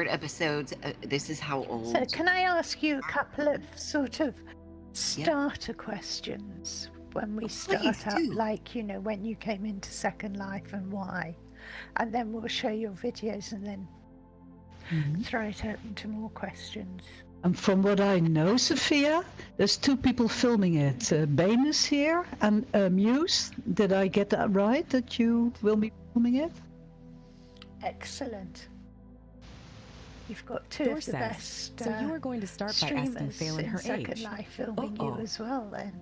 episodes. This is how old. So can I ask you a couple of sort of starter questions when we start up, like, you know, when you came into Second Life and why? And then we'll show your videos and then throw it open to more questions. And from what I know, Sophia, there's 2 people filming it. Bane is here and Muse. Did I get that right, that you will be filming it? Excellent. You've got 2 of the best so you are going to start by asking Phaylen her Second age. Life filming you as well, then.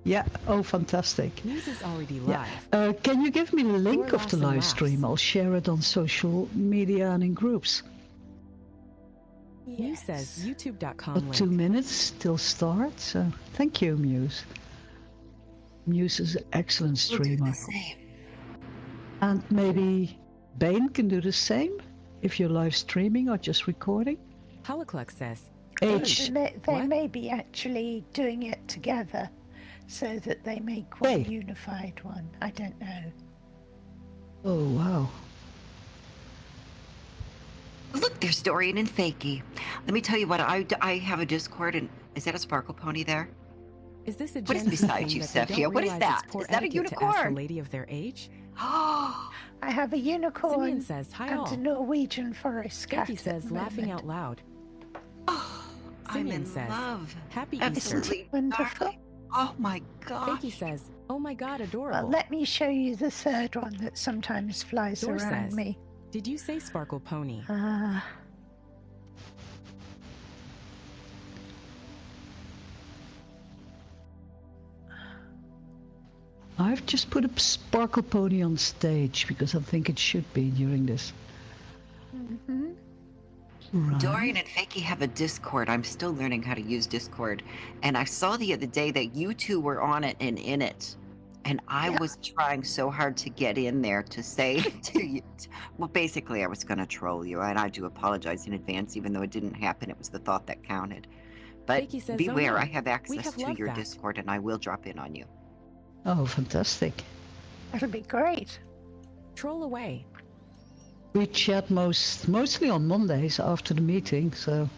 Yeah, oh, fantastic. Muse is already live. Yeah. Can you give me the link of the live stream? I'll share it on social media and in groups. Muse says youtube.com. 2 minutes till start, so thank you, Muse. Muse is an excellent streamer. We'll do the same. And maybe Bane can do the same if you're live streaming or just recording. Holoclux says age. They may be actually doing it together so that they make one unified one. I don't know. Oh, wow. Look, there's Dorian and Fakey. Let me tell you what, I have a Discord, and is that a sparkle pony there? Is this a what is beside you, Sophia? What is that? Is that a unicorn? To ask a lady of their age? I have a unicorn Simeon says, hi and all. a Norwegian forest cat. Becky says, laughing out loud. Oh, Simeon I'm in says, love. Happy Absolutely Easter. Wonderful. Oh my God. Becky says, oh my God, adorable. Well, let me show you the third one that sometimes flies Dor around says, me. Did you say sparkle pony? I've just put a sparkle pony on stage because I think it should be during this. Right. Dorian and Fakey have a Discord. I'm still learning how to use Discord. And I saw the other day that you 2 were on it and in it. And I was trying so hard to get in there to say to you. Well, basically, I was going to troll you. And I do apologize in advance, even though it didn't happen. It was the thought that counted. But says, beware, oh, no. I have access to your Discord and I will drop in on you. Oh, fantastic. That'll be great. Troll away. We chat mostly on Mondays after the meeting, so...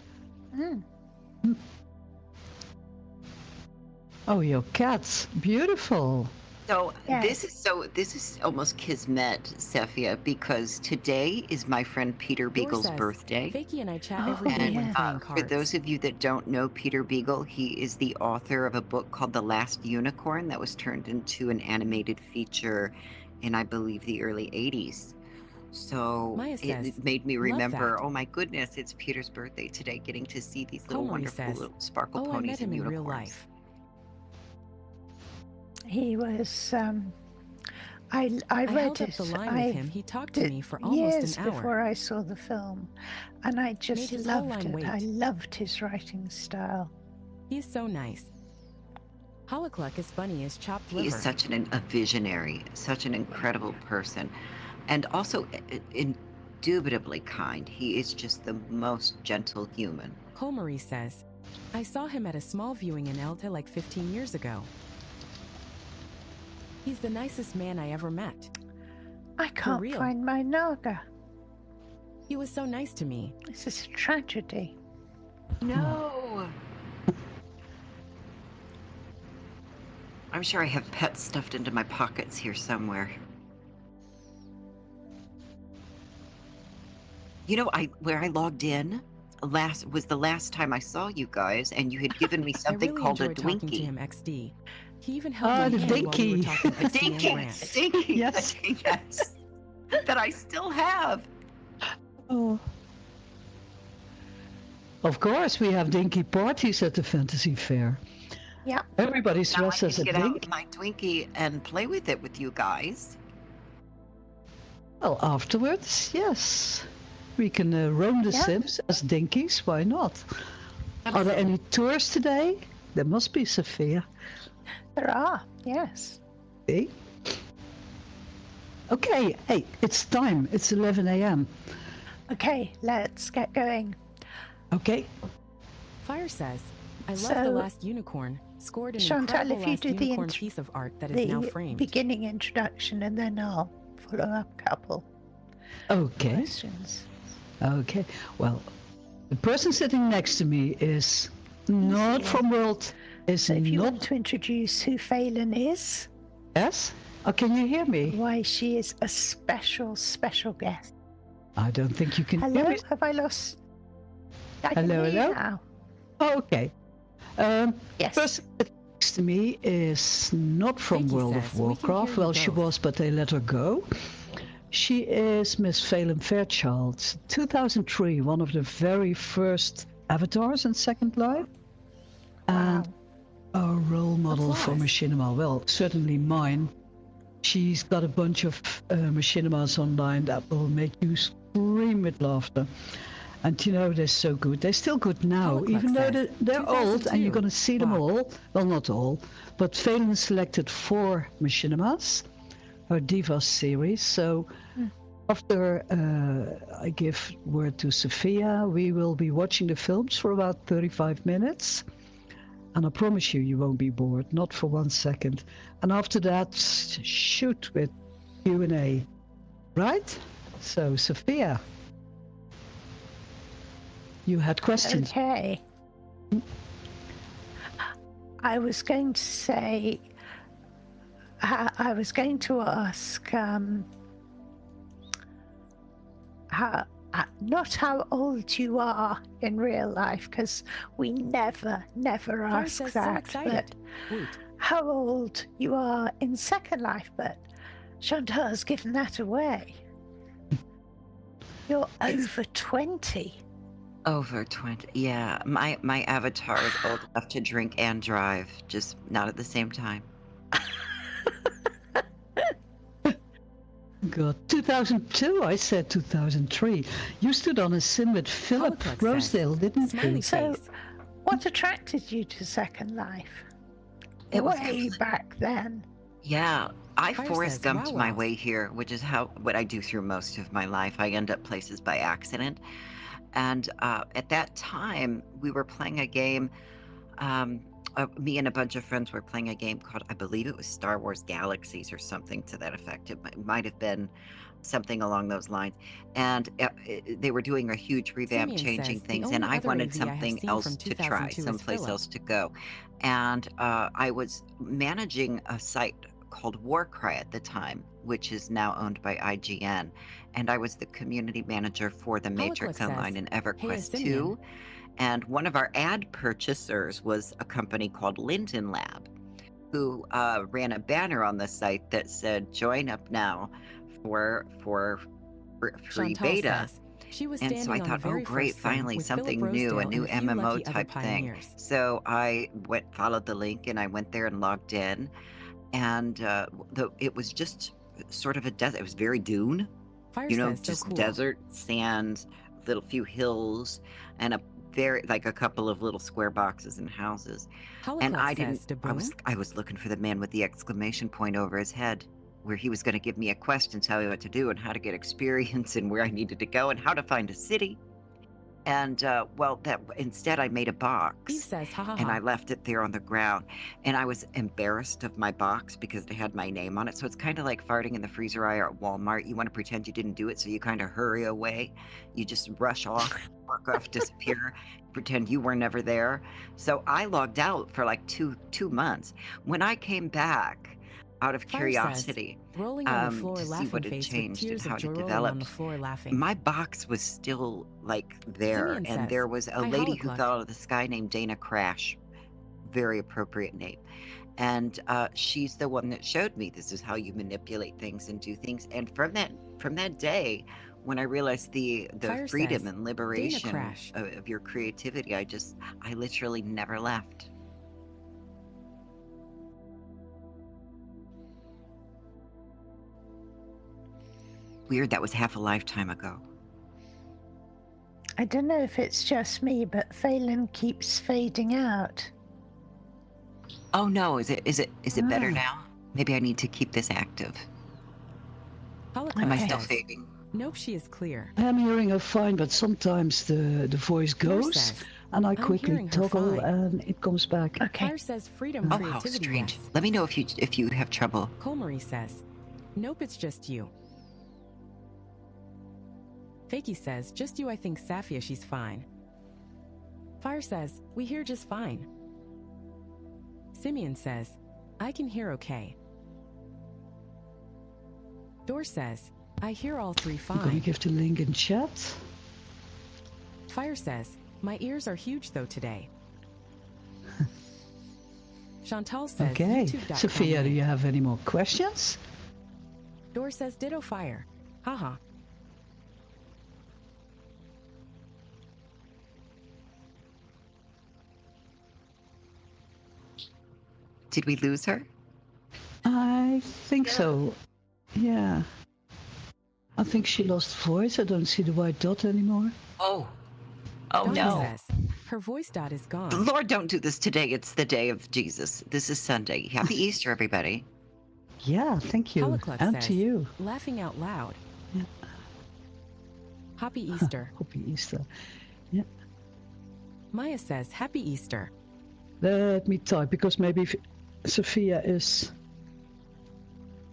Oh, your cats. Beautiful. So this is almost kismet, Sophia, because today is my friend Peter Beagle's birthday. Fakey and I chat every day when playing cards. For those of you that don't know Peter Beagle, he is the author of a book called The Last Unicorn that was turned into an animated feature in, I believe, the early 80s. So it made me remember, oh my goodness, it's Peter's birthday today, getting to see these little wonderful little sparkle ponies I met him and unicorns. In real life. He was, I read it. The line with him. He talked to me for almost years an hour. Before I saw the film, and I just loved it. I loved his writing style. He's so nice. Holoclux is funny as chopped liver. He is such a visionary, such an incredible person, and also indubitably kind. He is just the most gentle human. Colmarie says, I saw him at a small viewing in Elta like 15 years ago. He's the nicest man I ever met. I can't find my Naga. He was so nice to me. This is a tragedy. No. I'm sure I have pets stuffed into my pockets here somewhere. You know, where I logged in was the last time I saw you guys, and you had given me something called a Dwinkie. To him, XD. He even held the Dinky. A Dinky. Yes. Yes. That I still have. Oh. Of course, we have Dinky parties at the Fantasy Fair. Yeah. Everybody's dressed as a Dink. Dink. My Dwinkie and play with it with you guys. Well, afterwards, yes. We can roam the Sims as Dinkies, why not? Absolutely. Are there any tours today? There must be, Sophia. There are, yes. See? Okay, hey, it's time. It's 11 a.m. Okay, let's get going. Okay. Fire says, I love The Last Unicorn. Scored an Chantal, incredible if you Last do Unicorn piece of art that is now framed. The beginning introduction, and then I'll follow up a couple questions. Okay. Well, the person sitting next to me is not from World. Is So if you not. want to introduce who Phaylen is, Yes. Oh, can you hear me? why she is a special guest. I don't think you can hear Hello? me. Have I lost? I can Hello, hear hello? you now. Oh, okay. Yes. Person next to me is not from Vicky World says of we can Warcraft. hear you Well, she both. was, but they let her go. She is Miss Phaylen Fairchild, 2003, one of the very first avatars in Second Life. Wow. And a role model for Applause. machinima. Well, certainly mine. She's got a bunch of machinimas online that will make you scream with laughter. And you know, they're so good. They're still good now, Holoclux even though says, they're old and you're 2002. going to see them Wow. all. Well, not all, but Phaylen selected 4 machinimas, her Divas series. So after I give word to Sophia, we will be watching the films for about 35 minutes. And I promise you, you won't be bored, not for 1 second. And after that, shoot with Q&A. Right? So, Sophia, you had questions. Okay. I was going to say, I was going to ask, not how old you are in real life, because we never ask says that, so excited. but Woot. how old you are in Second Life, but Chantal's given that away. You're over 20. Over 20. Yeah, my avatar is old enough to drink and drive, just not at the same time. God, 2002, I said 2003. You stood on a sim with Philip Holoclux says, Rosedale, didn't Smiley you? So, face. what attracted you to Second Life? It was Way back then. Yeah, I Fire Forrest says, Gumped wow, my wow. way here, which is what I do through most of my life. I end up places by accident. And at that time, we were playing a game. Me and a bunch of friends were playing a game called, I believe it was Star Wars Galaxies or something to that effect. It might have been something along those lines. And they were doing a huge revamp, Simeon changing says, the things, only and I other wanted AV I have something seen else from to try, 2002 is someplace Philip. else to go. And I was managing a site called Warcry at the time, which is now owned by IGN. And I was the community manager for the Matrix Holoclux Online says, and "Hey, EverQuest Simeon." 2. And one of our ad purchasers was a company called Linden Lab, who ran a banner on the site that said, "Join up now for free Chantal beta." says, she was And standing so I on thought, the very oh, great, first sim finally with something Philip new, a Rosedale new and a few MMO lucky other type thing. pioneers. So I followed the link and I went there and logged in. And it was just sort of a desert. It was very dune, Fire you know, says, so just cool. desert, sand, little few hills, and a couple of little square boxes and houses. And Holoclux says, "Da boom." I was looking for the man with the exclamation point over his head, where he was going to give me a quest and tell me what to do and how to get experience and where I needed to go and how to find a city. And instead I made a Eve box says, ha ha and I ha. left it there on the ground. And I was embarrassed of my box because it had my name on it. So it's kind of like farting in the freezer aisle at Walmart. You want to pretend you didn't do it, so you kind of hurry away. You just rush off, walk off, disappear, pretend you were never there. So I logged out for like two months. When I came back, out of Fire curiosity, says, rolling on the floor to see laughing what had face with changed and tears how of it joy had rolling on the developed, floor laughing. my box was still like there, Simeon and says, there was a "Hi, lady who Holoclux." fell out of the sky named Dana Crash. Very appropriate name. And she's the one that showed me this is how you manipulate things and do things. And from that day, when I realized the Fire freedom says, and liberation Crash. of your creativity, I literally never left. Weird, that was half a lifetime ago. I don't know if it's just me, but Phaylen keeps fading out. Oh no, is it better now? Maybe I need to keep this active. Holoclux Am I still says, fading? nope, she is clear. I'm hearing her fine, but sometimes the voice Fire goes, says, and I I'm quickly hearing her toggle, fine. and it comes back. Okay. Fire says, freedom, Oh, how creativity, strange. yes. Let me know if you have trouble. Colmarie says, nope, it's just you. Fakey says, just you, I think Safia, she's fine. Fire says, we hear just fine. Simeon says, I can hear okay. Door says, I hear all three I'm going to fine. give the link in chat. Fire says, my ears are huge though today. Chantal says, Okay. YouTube.com Sophia, do link. you have any more questions? Door says, ditto fire. Haha. Did we lose her? I think so. Yeah. I think she lost voice. I don't see the white dot anymore. Oh Donna no. says, her voice dot is gone. Lord, don't do this today. It's the day of Jesus. This is Sunday. Happy Easter, everybody. Yeah, thank you. Holoclux And says, to you. laughing out loud. Yeah. Happy Easter. Happy Easter. Maya says, happy Easter. Let me type, because maybe Sophia is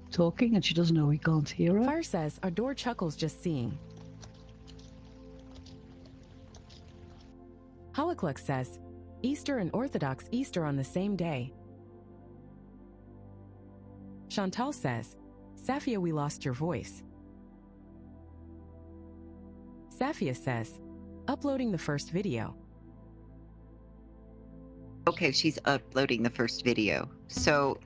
talking and she doesn't know we can't hear her. Fire says, our door chuckles just seeing. Holoclux says, Easter and Orthodox Easter on the same day. Chantal says, Safia, we lost your voice. Safia says, uploading the first video. Okay, she's uploading the first video. So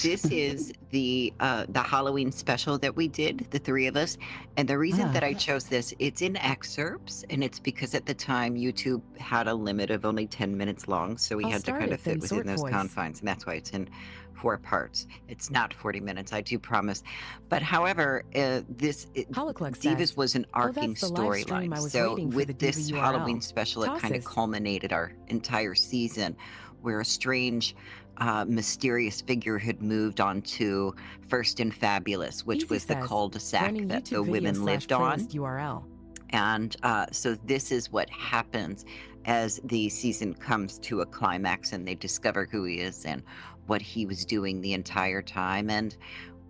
this is the Halloween special that we did, the three of us. And the reason that I chose this, it's in excerpts, and it's because at the time YouTube had a limit of only 10 minutes long, so we I'll had to start kind it, of fit then within sort those voice. confines, and that's why it's in 4 parts. It's not 40 minutes, I do promise. But however, Holoclux Divas says, was an arcing that's the live stream storyline. I was So waiting for with the this DV URL. Halloween special, it kind of Tosses. culminated our entire season, where a strange mysterious figure had moved on to First and Fabulous, which Easy was the says, cul-de-sac running that YouTube the video women / lived on. playlist URL. And so this is what happens as the season comes to a climax and they discover who he is and what he was doing the entire time, and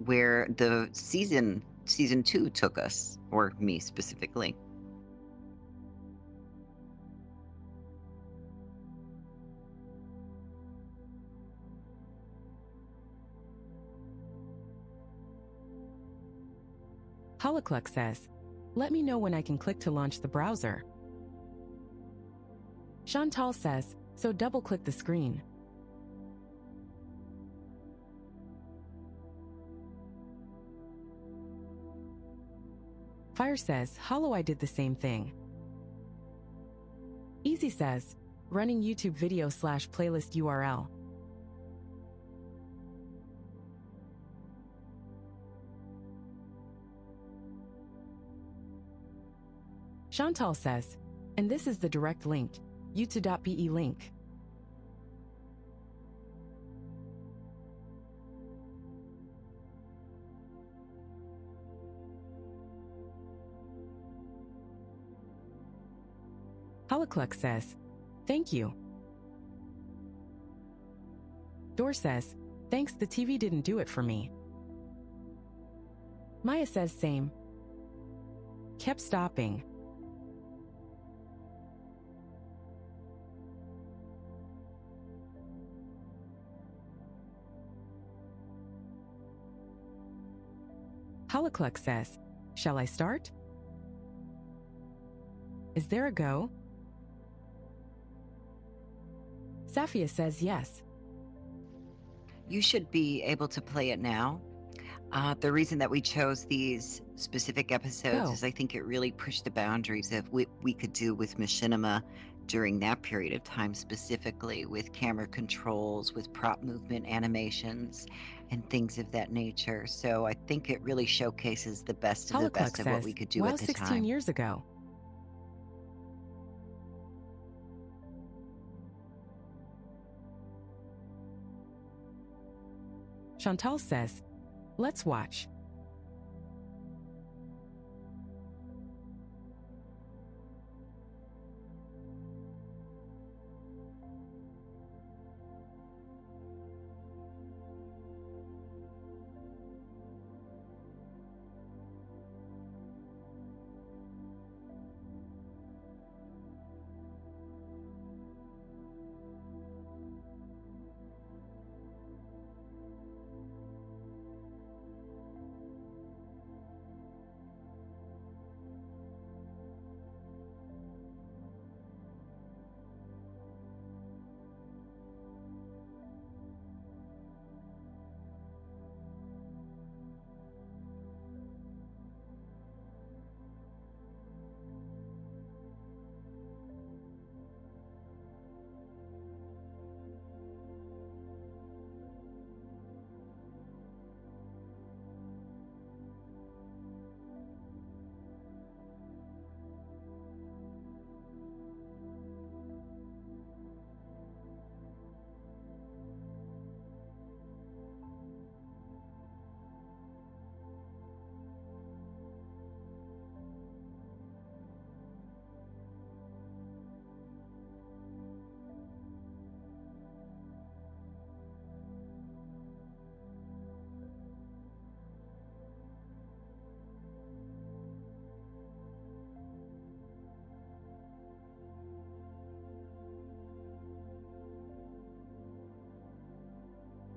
where the season 2 took us, or me specifically. Holoclux says, let me know when I can click to launch the browser. Chantal says, so double-click the screen. Fire says, Hollow, I did the same thing. Easy says, running YouTube video / playlist URL. Chantal says, and this is the direct link, youtube.be link. Holoclux says, thank you. Door says, thanks, the TV didn't do it for me. Maya says same. Kept stopping. Holoclux says, shall I start? Is there a go? Safia says yes. You should be able to play it now. The reason that we chose these specific episodes is I think it really pushed the boundaries of what we could do with machinima during that period of time, specifically with camera controls, with prop movement animations, and things of that nature. So I think it really showcases the best of the best of what we could do at the 16 time. years ago. Chantal says, let's watch.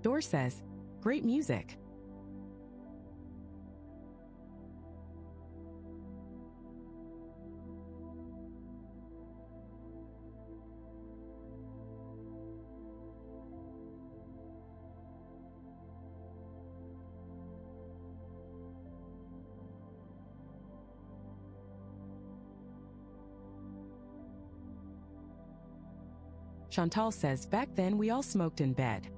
Dor says, great music. Chantal says, back then we all smoked in bed.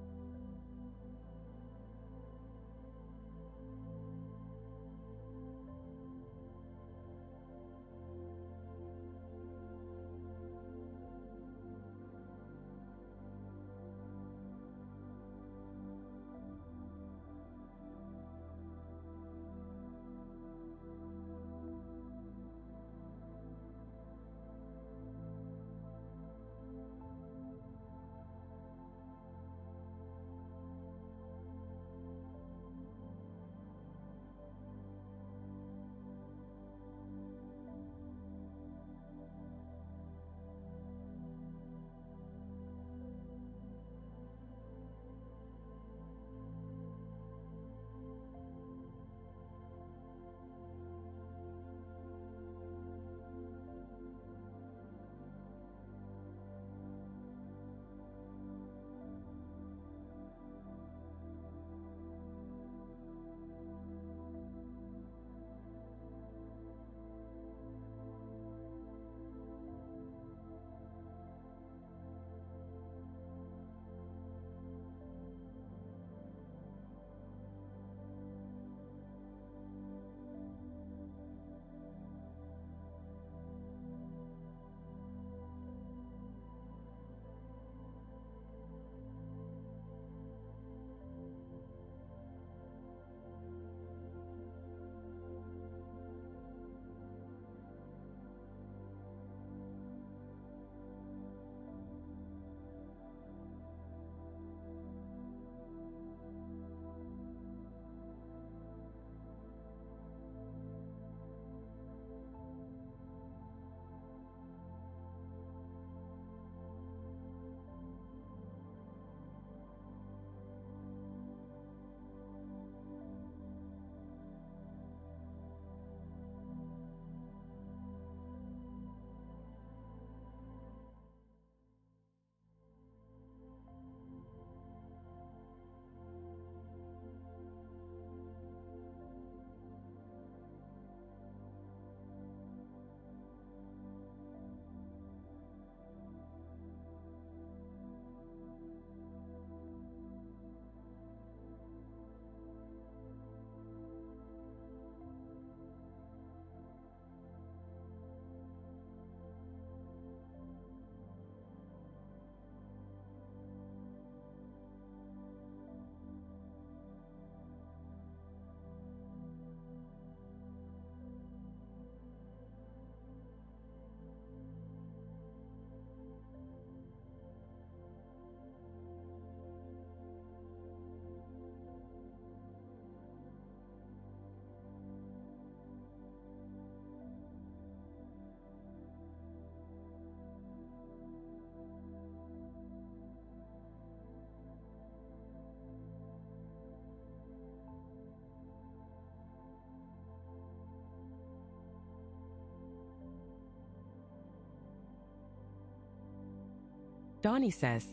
Donnie says,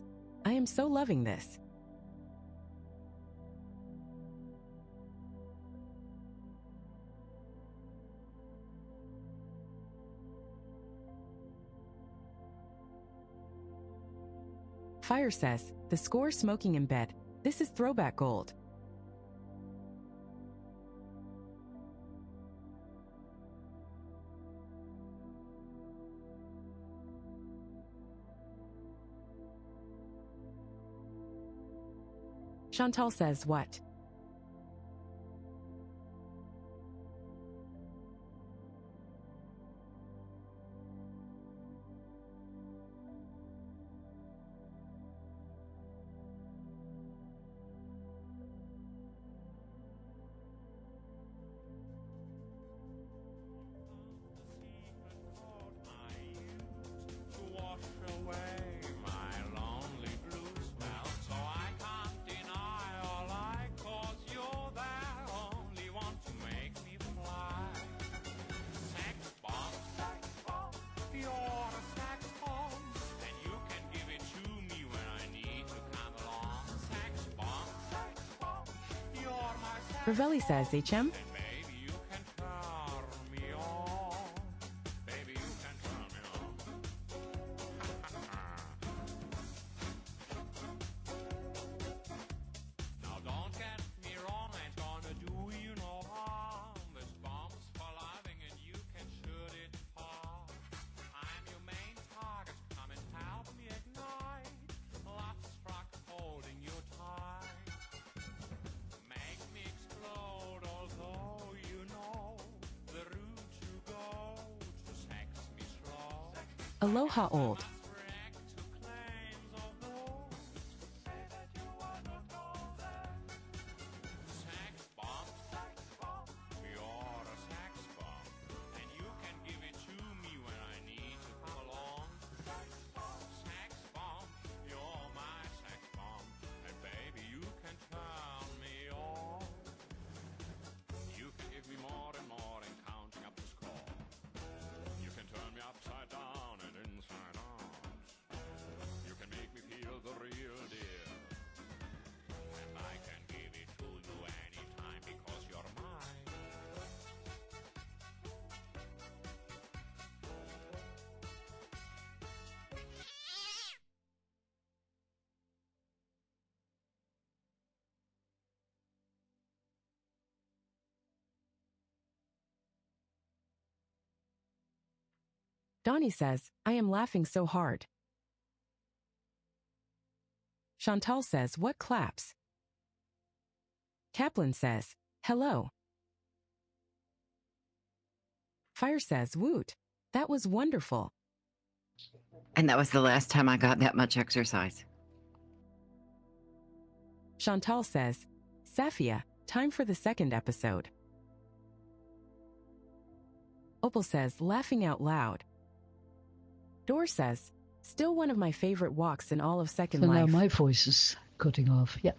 I am so loving this. Fire says, the score smoking in bed. This is throwback gold. Chantal says, what? Ravelli says, HM? Aloha Old. Donnie says, I am laughing so hard. Chantal says, what claps? Kaplan says, hello. Fire says, woot. That was wonderful. And that was the last time I got that much exercise. Chantal says, Safia, time for the second episode. Opal says, laughing out loud. Dor says, still one of my favorite walks in all of Second So Life. now my voice is cutting off. Yeah.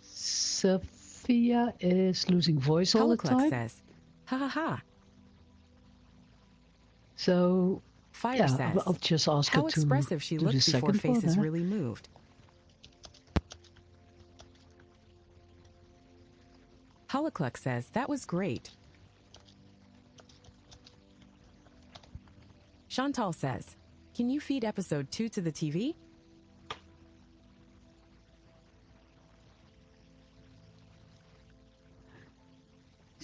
Sophia is losing voice all the Holoclux time. says, ha ha ha. So Fire yeah, says, I'll just ask how her to expressive she do looked the before second one, faces huh? really moved. Holoclux says, that was great. Chantal says, can you feed episode 2 to the TV?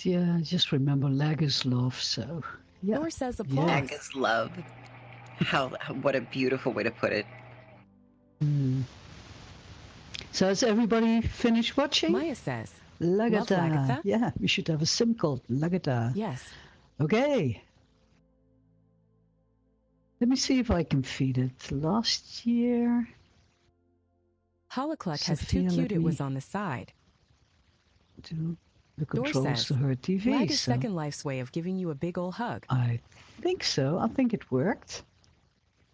Yeah, just remember lag is love, so yeah. Dor says applause. Lag is love. What a beautiful way to put it. So has everybody finished watching? Maya says, Lagata. love Lagatha? Yeah, we should have a sim called Lagata. Yes. Okay. Let me see if I can feed it. Last year. Holoclux has Sophia, too let cute it me was on the side. Do the Dor controls says, to her TV. lag is so Second Life's way of giving you a big ol' hug. I think so. I think it worked.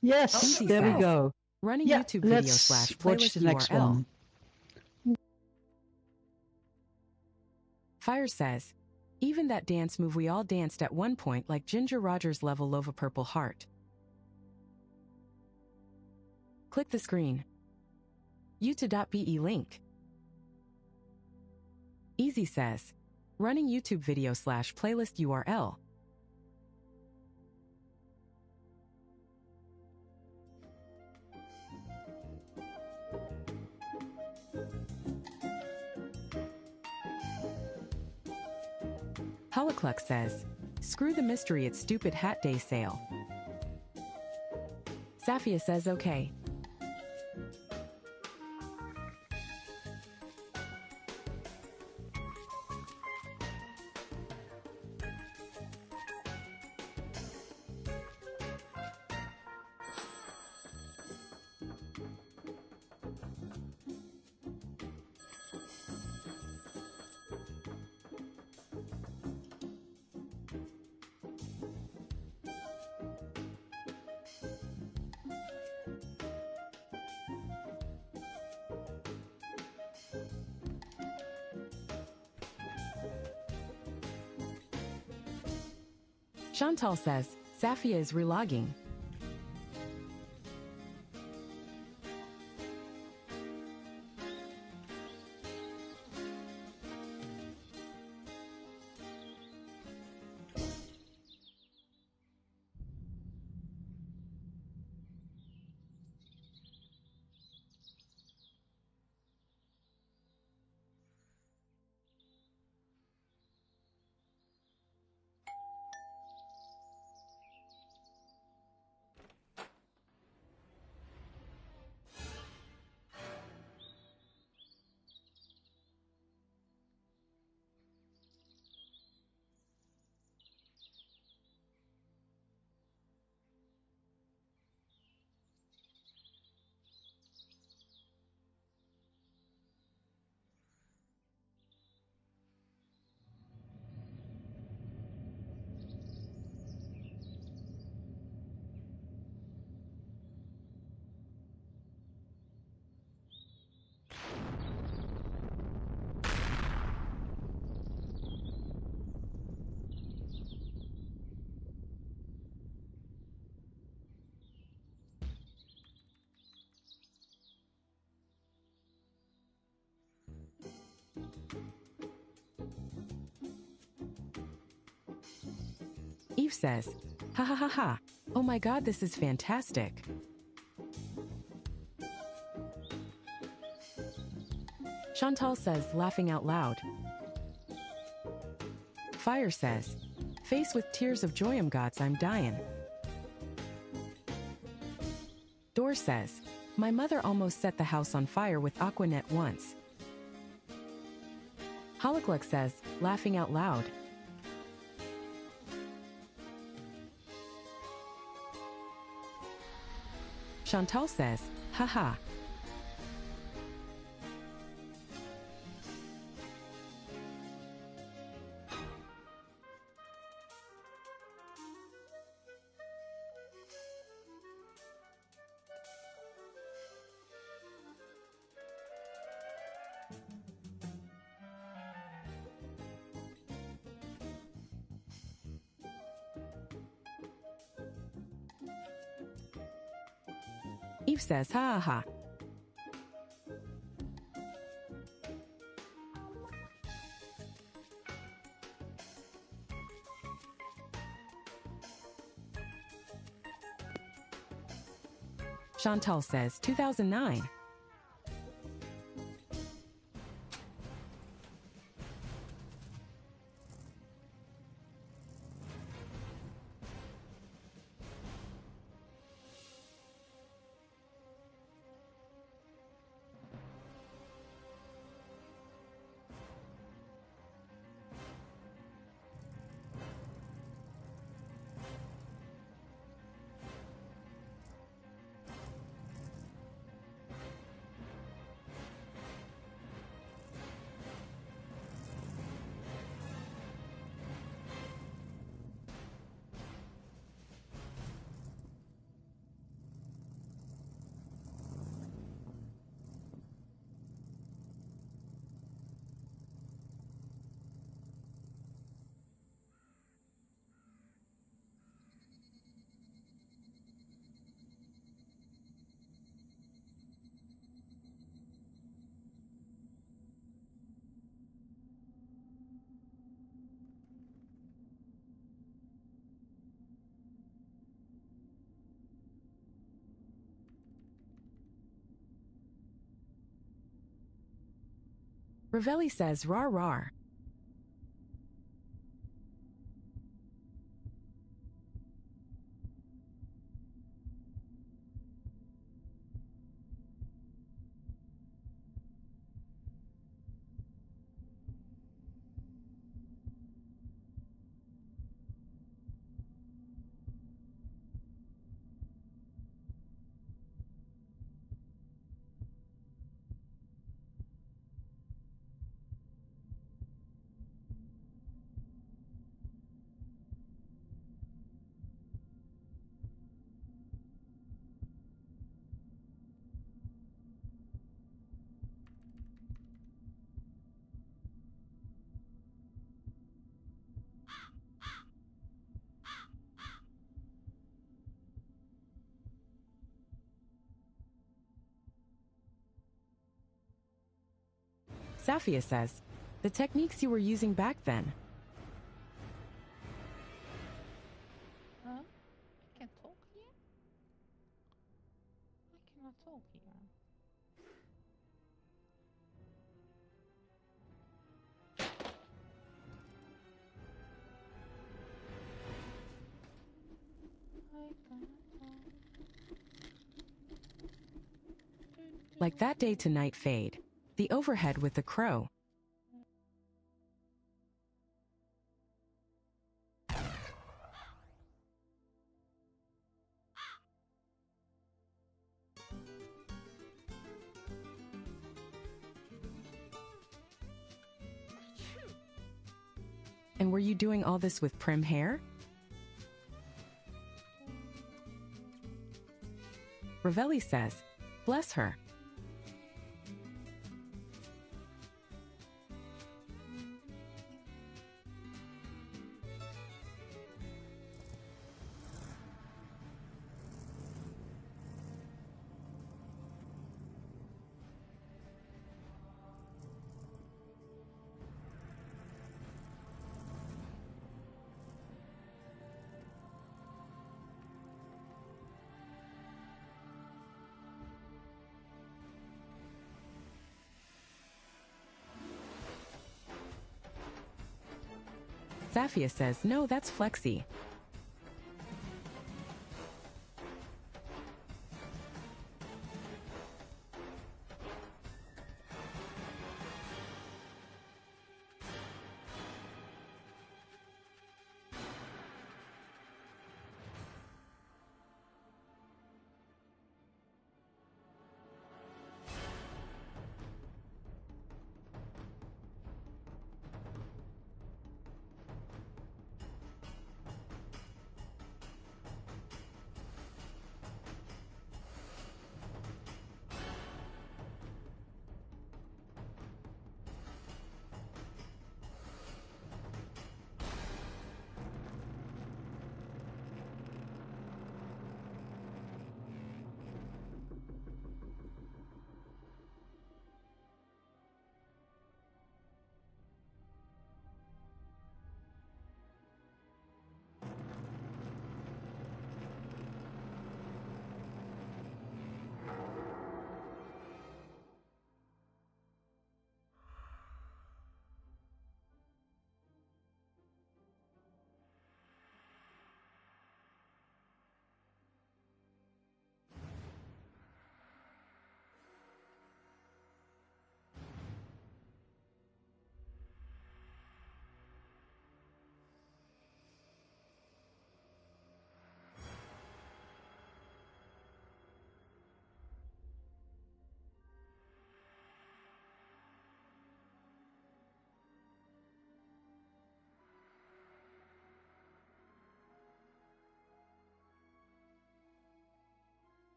Yes, Easy there we says, go. running Yeah, YouTube video let's / watch playlist the next URL. one. Fire says, even that dance move we all danced at one point like Ginger Rogers level Lova Purple Heart. Click the screen. Uta.be link. Easy says, running YouTube video / playlist URL. Holoclux says, screw the mystery, it's stupid hat day sale. Safia says okay. Chantal says, Safia is relogging. Eve says, ha ha ha ha, oh my god, this is fantastic. Chantal says, laughing out loud. Fire says, face with tears of joy, gods, I'm dying. Door says, my mother almost set the house on fire with Aquanet once. Holoclux says, laughing out loud. Chantal says, haha. Eve says, ha ha ha. Chantal says, 2009. Ravelli says, rar rar. Safia says, the techniques you were using back then. Huh? I can talk here? I cannot talk here. Like that day to night fade. The overhead with the crow. And were you doing all this with prim hair? Ravelli says, bless her. Safia says, no, that's Flexi.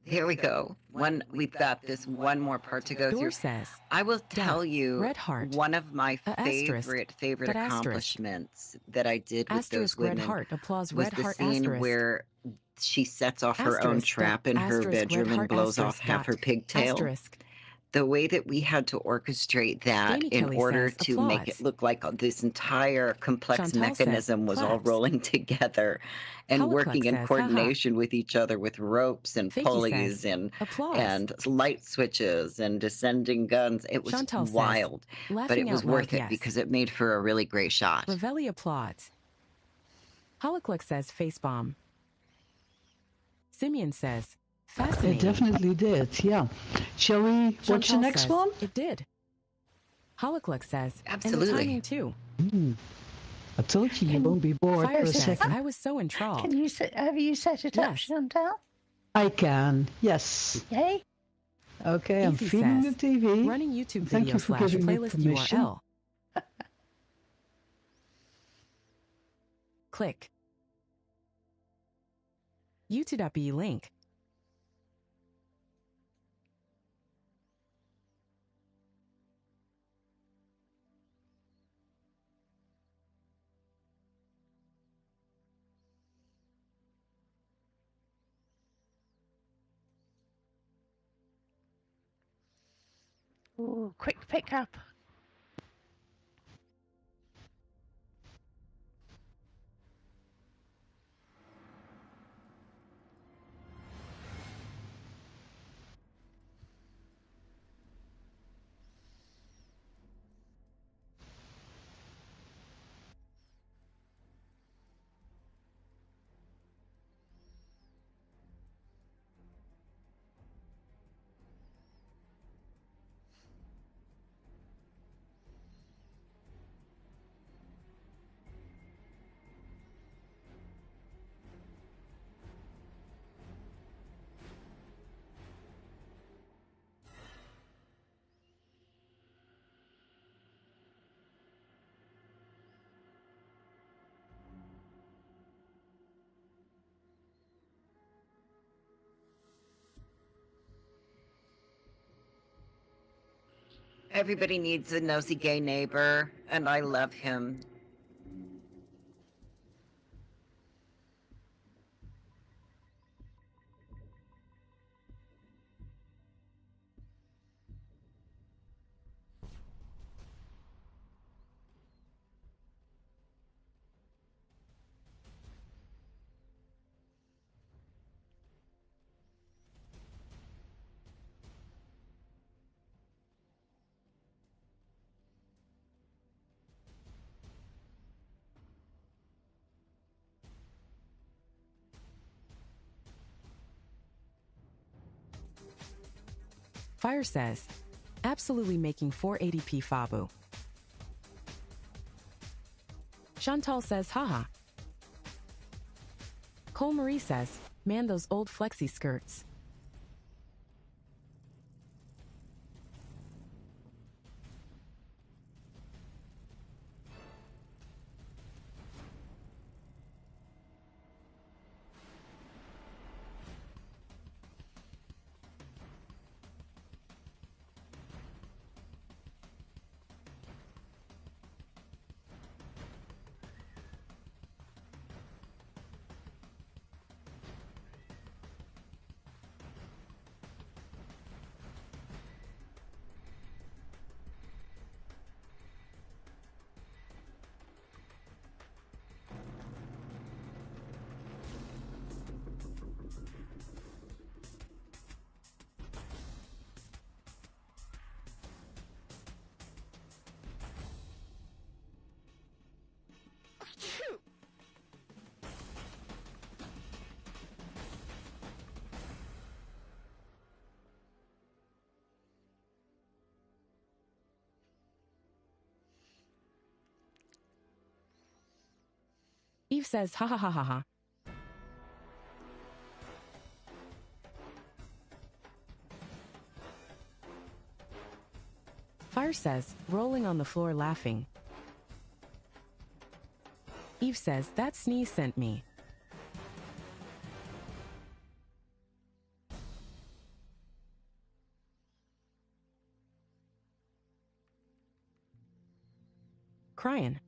Here we go. We've got this one more part to go Door through. says, I will tell you red heart, one of my asterisk, favorite but asterisk. accomplishments that I did with those Asterisk red women heart, applause was red the heart scene asterisk. where she sets off her own Asterisk, trap in her asterisk, red bedroom and heart, blows off asterisk, half her dot, pigtail. asterisk. The way that we had to orchestrate that Jamie in Kelly order says, to make applause. it look like this entire complex Chantal says, mechanism was all claps. rolling together and Halaclux working in says, coordination with each other with ropes and Fakey pulleys says, applause. and light switches and descending guns. It was Chantal says, wild, but laughing it was out loud, worth it yes. because it made for a really great shot. Ravelli applauds. Halaclux says, facepalm. Simeon says, fascinating. It definitely did, yeah. Shall we watch the Chantal next says, one? it did. Halaclux says, Absolutely. and the timing too. I told you won't be bored for Fire a says, second. I was so enthralled. Can you have you set it up, Yes. Chantal? I can, yes. Yay! Okay, I'm Easy feeding says, the TV. running YouTube Thank video you for / giving me playlist permission. URL. Click. YouTube.be link. Ooh, quick pickup. Everybody needs a nosy gay neighbor, and I love him. Fire says, absolutely making 480p Fabu. Chantal says, haha. Cole Marie says, man, those old flexi skirts. Eve says, ha ha ha ha ha. Fire says, rolling on the floor laughing. Eve says, that sneeze sent me. Crying.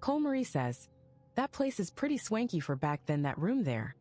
Cole Marie says, that place is pretty swanky for back then, that room there.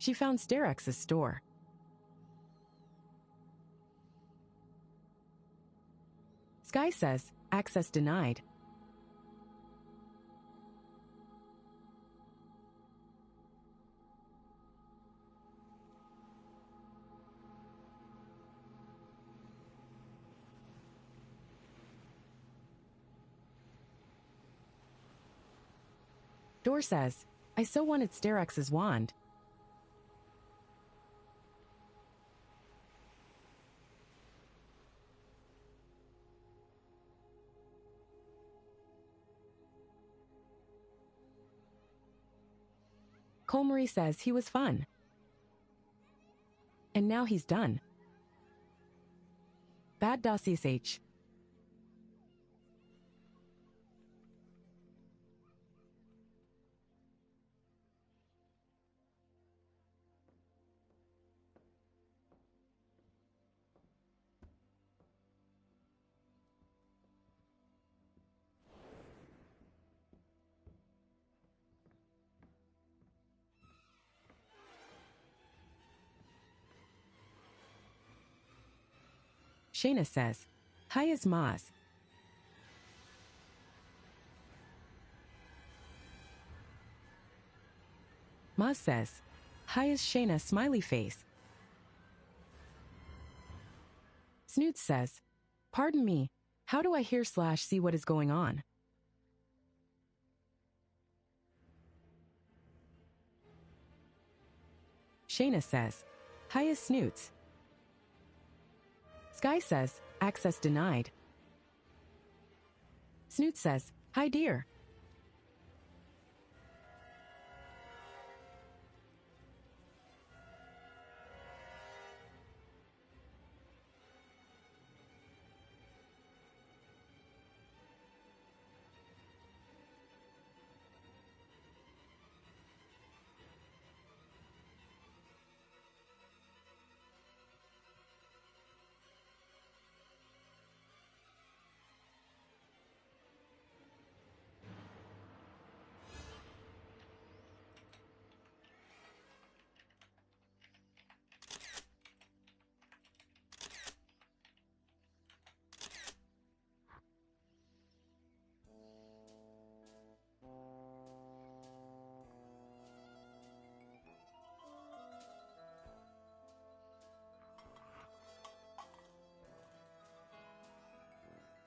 She found Sterex's store. Sky says, access denied. Door says, I so wanted Sterex's wand. Cole Marie says he was fun. And now he's done. Bad dossiers H. Shayna says, "Hi is Maz." Maz says, "Hi is Shayna smiley face." Snoot says, "Pardon me, how do I hear/see what is going on?" Shayna says, "Hi is Snoots." Sky says, "Access denied." Snoot says, "Hi dear."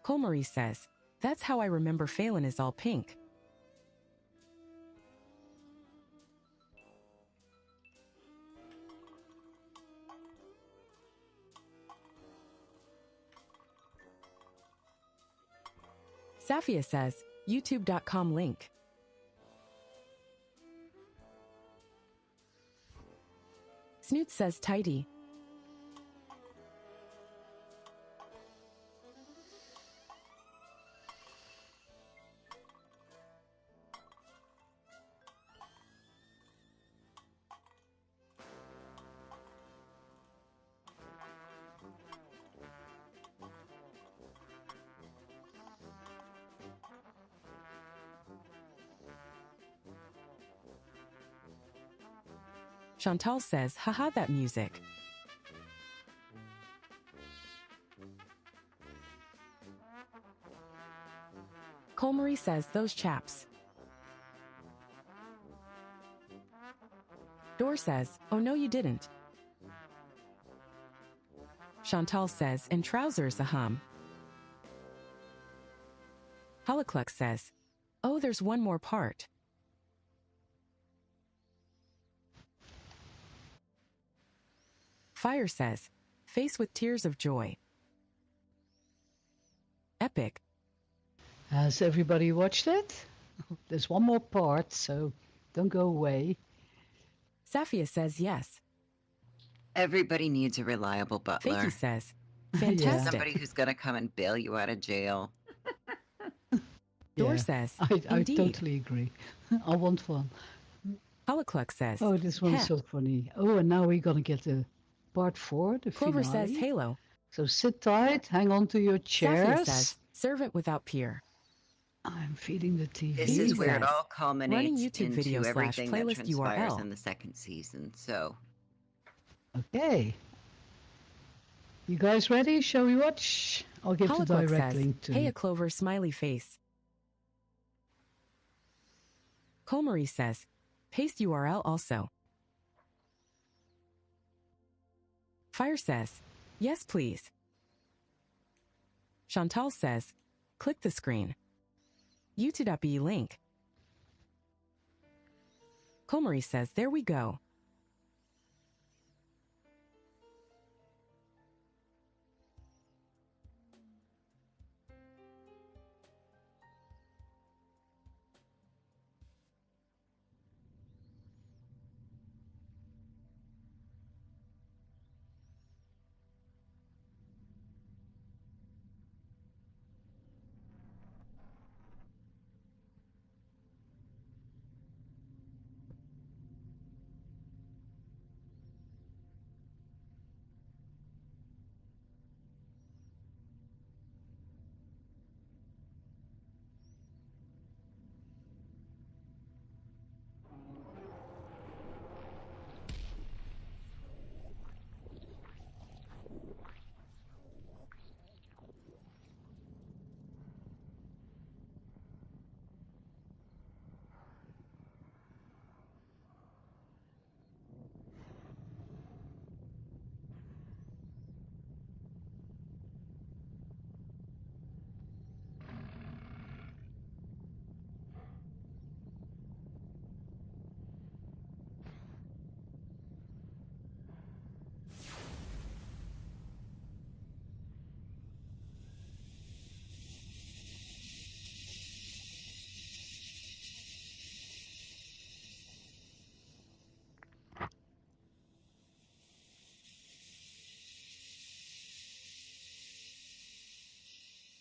Colmarie says, "That's how I remember Phaylen is all pink." Safia says, "YouTube.com link." Snoot says, "Tidy." Chantal says, "Haha, that music." Colmarie says, "Those chaps." Dor says, "Oh no you didn't." Chantal says, "In trousers, ahum." Holoclux says, "Oh, there's one more part." Fire says, "Face with tears of joy." Epic. Has everybody watched it? There's one more part, so don't go away. Safia says, "Yes." Everybody needs a reliable butler. Fakey says, Yeah. "Fantastic." Somebody who's going to come and bail you out of jail. Dor Yeah, says, I "Indeed." totally agree. I want one. Holoclux says, Oh, this one's "Heh." so funny. Oh, and now we're gonna get the part 4, the Clover finale. says, "Halo." So sit tight, hang on to your Safia chairs. says, "Servant without peer." I'm feeding the TV. This is where it says, all culminates "Running YouTube into video / everything that playlist transpires URL." in the second season. So, Okay. You guys ready? Shall we watch? I'll give the Holoclux direct says, link to. "Hey, a Clover smiley face." Colmarie says, "Paste URL also." Fire says, "Yes, please." Chantal says, "Click the screen." YouTube.be link. Colmarie says, "There we go."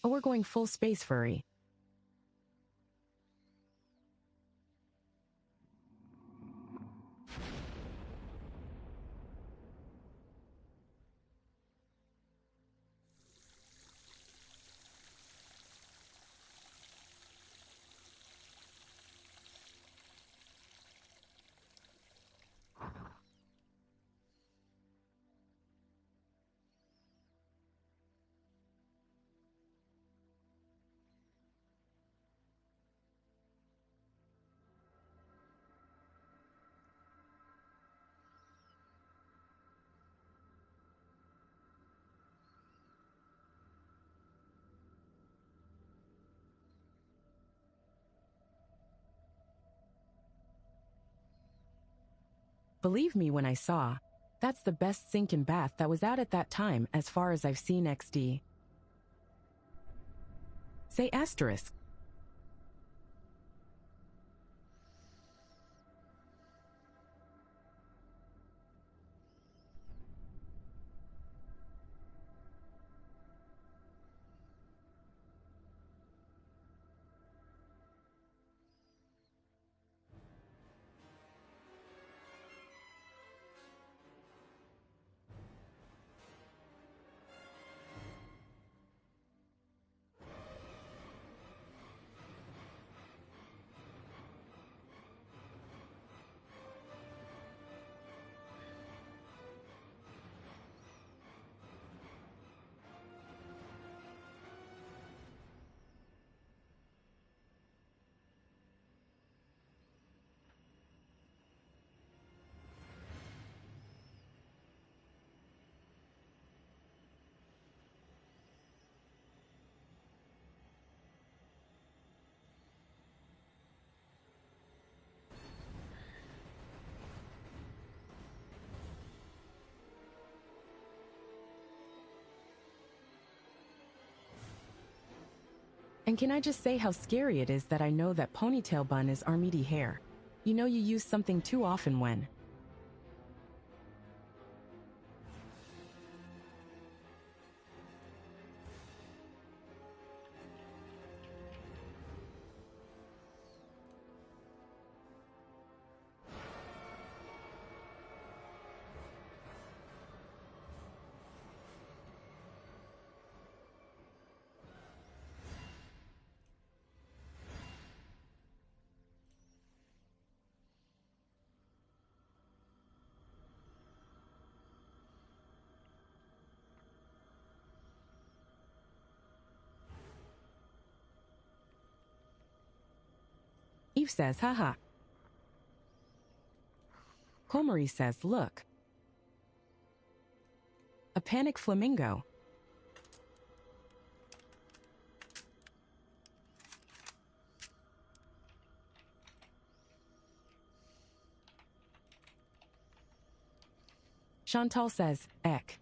Oh, we're going full space furry. Believe me when I saw. That's the best sink and bath that was out at that time as far as I've seen XD. Say asterisk. And can I just say how scary it is that I know that ponytail bun is armidi hair? You know you use something too often when. Eve says, haha. Komari says, look. A panic flamingo. Chantal says, Eck.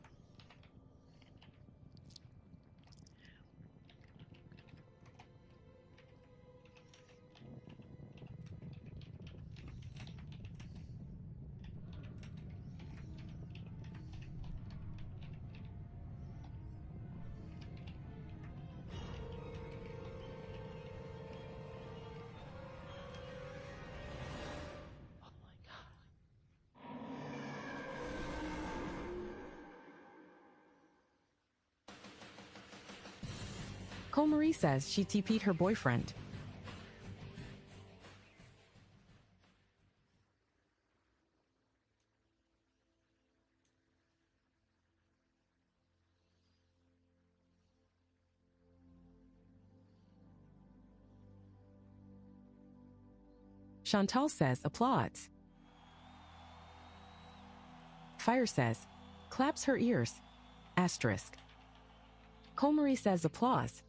Komari says she TP'd her boyfriend. Chantal says applauds. Fire says, claps her ears. Asterisk. Komari says applause.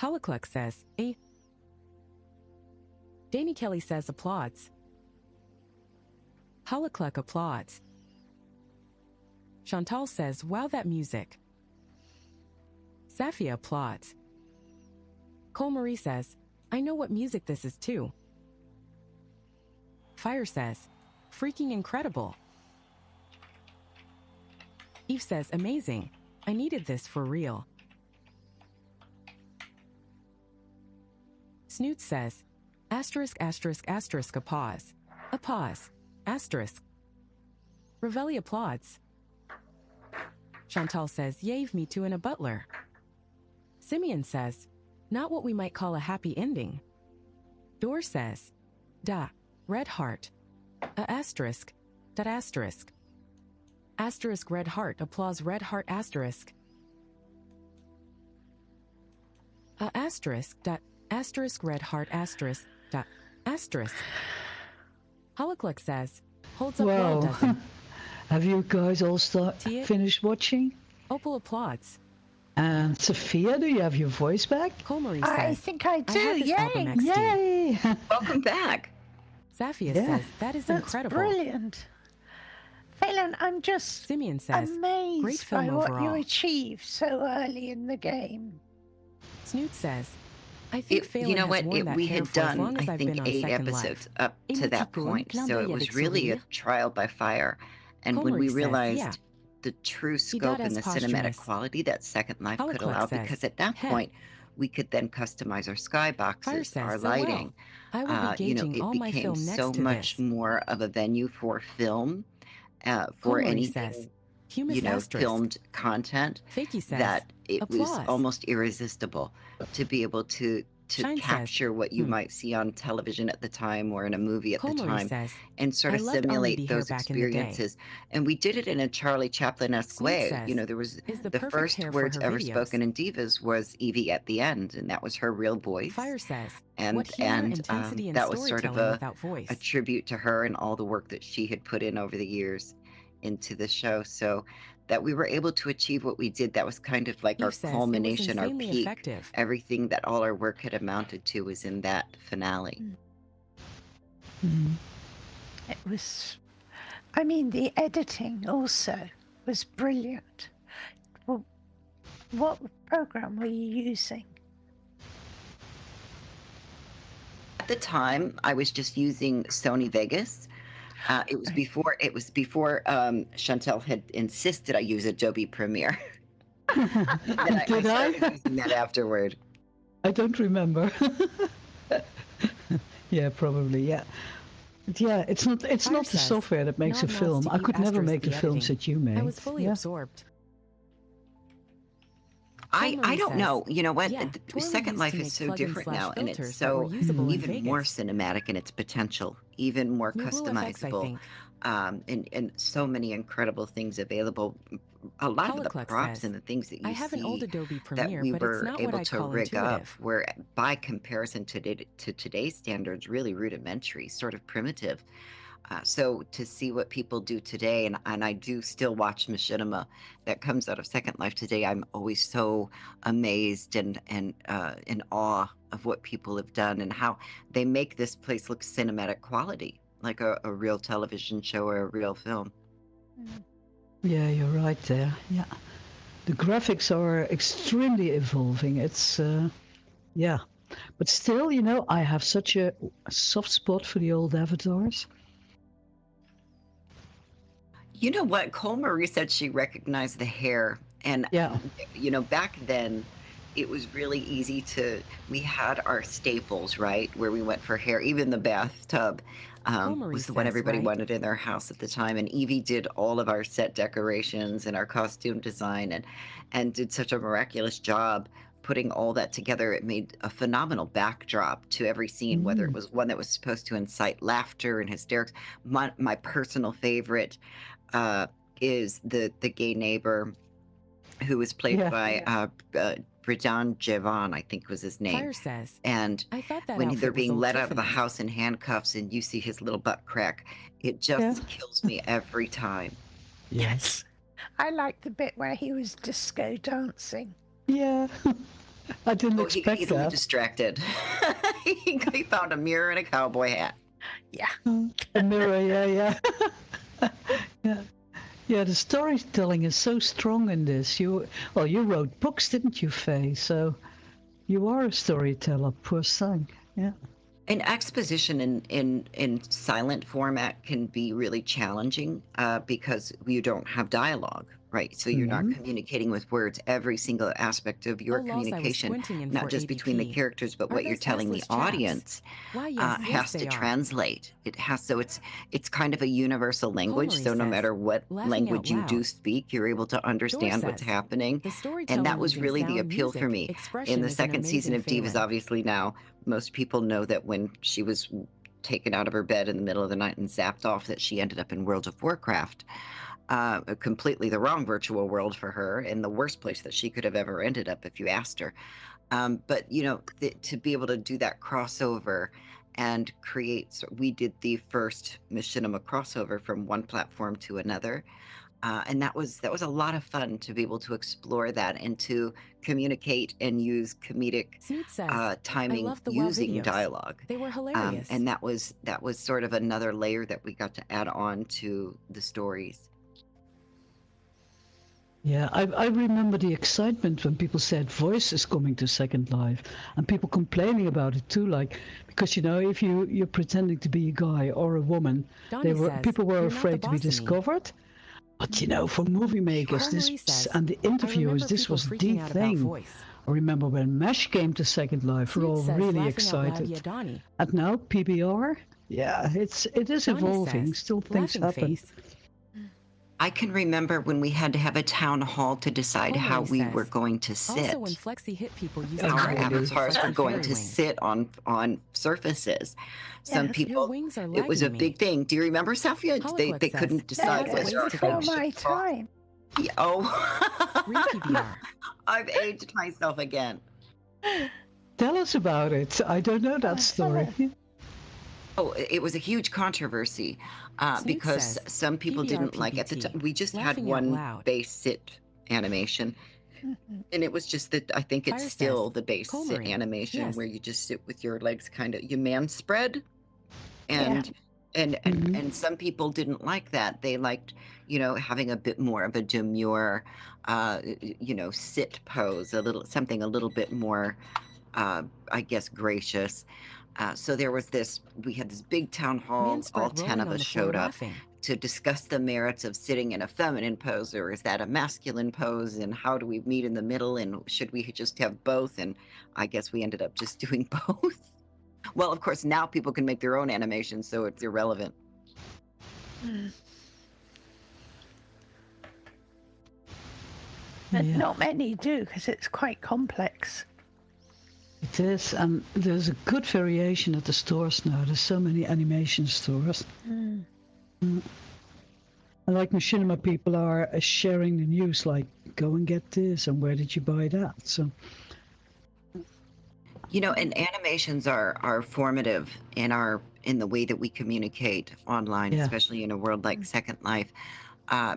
Holoclux says, eh. Danny Kelly says applauds. Holoclux applauds. Chantal says, wow, that music. Safia applauds. Komari says, I know what music this is too. Fire says, freaking incredible. Eve says, amazing. I needed this for real. Snoot says, asterisk, asterisk, asterisk, a pause. A pause. Asterisk. Ravelli applauds. Chantal says, yave me to in a butler. Simeon says, not what we might call a happy ending. Dor says, da, red heart. A asterisk, dot asterisk. Asterisk red heart, applause red heart asterisk. A asterisk, dot asterisk red heart asterisk, dot asterisk. Holoclux says, holds up well Wow. dozen. Have you guys all finished watching? Opal applauds. And Sophia, do you have your voice back? Colmarie says, I think I do. I Yay! Yay! Welcome back. Zafia Yeah. says, that is That's incredible. brilliant. Phaylen, I'm just Simeon says, amazed great film by what you overall. achieved so early in the game. Snoot says, I think Phaylen You know has what? worn that We hair had for as done, long as I I've been think, on 8 Second episodes Life. up to that point. So it was really a trial by fire. And when we Colmarie says, realized yeah. the true He scope got and the as cinematic posthumous. quality that Second Life could Holoclux allow, says, because at that "Heh." point we could then customize our Fire skyboxes, says, our so well. lighting. I will be gauging It all my became film next so to much this. more of a venue for film, for Colmarie anything, says, humus asterisk. filmed content, Fakey says, that it was applause. almost irresistible to be able to Shine says, capture what you might see on television at the time or in a movie at the Colmarie time says, and sort I of loved simulate Army hair those back in the day. experiences. And we did it in a Charlie Chaplin-esque Snoot way. says, There was is the the perfect first hair for words her ever videos. spoken in Divas was Evie at the end, and that was her real voice. Fire says, And what humor, intensity, and that was sort of storytelling without voice. a tribute to her and all the work that she had put in over the years into the show. So that we were able to achieve what we did, that was kind of like Eve our says, culmination, it our was insanely peak. effective. Everything that all our work had amounted to was in that finale. Mm. It was, I mean, the editing also was brilliant. Well, what program were you using? At the time, I was just using Sony Vegas. It was before Chantal had insisted I use Adobe Premiere. Then I started using that afterward. I don't remember. Yeah, probably. Yeah. But yeah, it's not the says, software that makes a nod nods film. to I Eve could never asterisk make the the films editing. that you made. I was fully Yeah. absorbed. I Colmarie don't says, know. You know what? yeah, The Twirly Second used Life to is make so plugins different slash now, and it's filters that were so usable in even Vegas. more cinematic in its potential, even more New Blue FX, I customizable, think. and so many incredible things available. A lot of the Holoclux props says, and the things that I you have an old see Adobe that Premiere, we but it's were not what able I'd to call rig up intuitive. were, by comparison to today's standards, really rudimentary, sort of primitive. So to see what people do today, and I do still watch machinima that comes out of Second Life today, I'm always so amazed and in awe of what people have done and how they make this place look cinematic quality, like a real television show or a real film. Yeah, you're right there. Yeah. The graphics are extremely evolving. It's, yeah. But still, I have such a soft spot for the old avatars. You know what? Colmarie said she recognized the hair. And, Yeah. Back then, it was really easy we had our staples, right? Where we went for hair. Even the bathtub Colmarie was the one says, everybody right? wanted in their house at the time. And Evie did all of our set decorations and our costume design and did such a miraculous job putting all that together. It made a phenomenal backdrop to every scene, whether it was one that was supposed to incite laughter and hysterics. My personal favorite is the gay neighbor who was played by Bridan Jevan, I think was his name. Fire says, And I thought that when outfit they're was being old let out of the Tiffany's. house in handcuffs and you see his little butt crack, it just kills me every time. Yes. I like the bit where he was disco dancing. Yeah. I didn't He expect got easily that. distracted. He found a mirror and a cowboy hat. Yeah. A mirror, yeah. Yeah. Yeah, the storytelling is so strong in this. You wrote books, didn't you, Faye? So you are a storyteller, poor thing. Yeah. An exposition in silent format can be really challenging because you don't have dialogue. right? So you're not communicating with words. Every single aspect of your Oh, loss I was communication, squinting in not for just between the ADP. characters, but Are what you're those telling the assless chaps? audience, Why, yes, yes, has to they are. translate. It has, so it's kind of a universal language. Homari So no says, matter what laughing out language you do loud. speak, you're able to Dor understand what's says, happening. the And storytelling that was using really the sound, appeal for music, me. In expression the is an second season amazing of Divas, Phaylen. obviously now most people know that when she was taken out of her bed in the middle of the night and zapped off, that she ended up in World of Warcraft. Completely the wrong virtual world for her, and the worst place that she could have ever ended up if you asked her. But to be able to do that crossover and create, so we did the first Machinima crossover from one platform to another, and that was a lot of fun to be able to explore that and to communicate and use comedic Smeet says, timing love the WoW using videos. dialogue. They were hilarious. And that was sort of another layer that we got to add on to the stories. Yeah, I remember the excitement when people said Voice is coming to Second Life, and people complaining about it too, like, because if you're pretending to be a guy or a woman, Donnie says, people were "You're not the afraid to be boss of me." discovered. But for movie makers, Homari says, and the I interviewers, remember this people was the freaking out about thing. Voice. I remember when Mesh came to Second Life, we're Smeet all says, really laughing out loud, excited. yeah, Donnie. And now PBR, yeah, it is Donnie evolving. says, Still things laughing happen. face. I can remember when we had to have a town hall to decide how Homari we says, were going to sit. Also, when Flexi hit people using Oh, Our really? avatars were Flexi going fairy to wing. sit on surfaces. Some Yes. Your people, wings are it was a lagging me. big thing. Do you remember, Safia? Holoclux They says, couldn't it decide has a That whether was ways to our before go. my avatars were- time. Oh, Re-PBR. I've aged myself again. Tell us about it. I don't know that story. Oh, it was a huge controversy Snoot because says, some people PBR didn't like at the PBT, time. We just had laughing out one loud. base sit animation, and it was just that I think it's Fire still says, the base sit Comrie, animation yes. where you just sit with your legs kind of, you man spread, and Mhm. and some people didn't like that. They liked having a bit more of a demure sit pose, something a little bit more I guess gracious. So we had this big town hall, Man all spread 10 rolling of on us the floor showed up laughing. to discuss the merits of sitting in a feminine pose, or is that a masculine pose, and how do we meet in the middle, and should we just have both? And I guess we ended up just doing both. Well, of course, now people can make their own animations, so it's irrelevant. And Yeah. not many do because it's quite complex. It is, and there's a good variation at the stores now. There's so many animation stores. And like Machinima people are sharing the news, like, go and get this, and where did you buy that? So, And animations are formative in the way that we communicate online, Yeah. especially in a world like Second Life,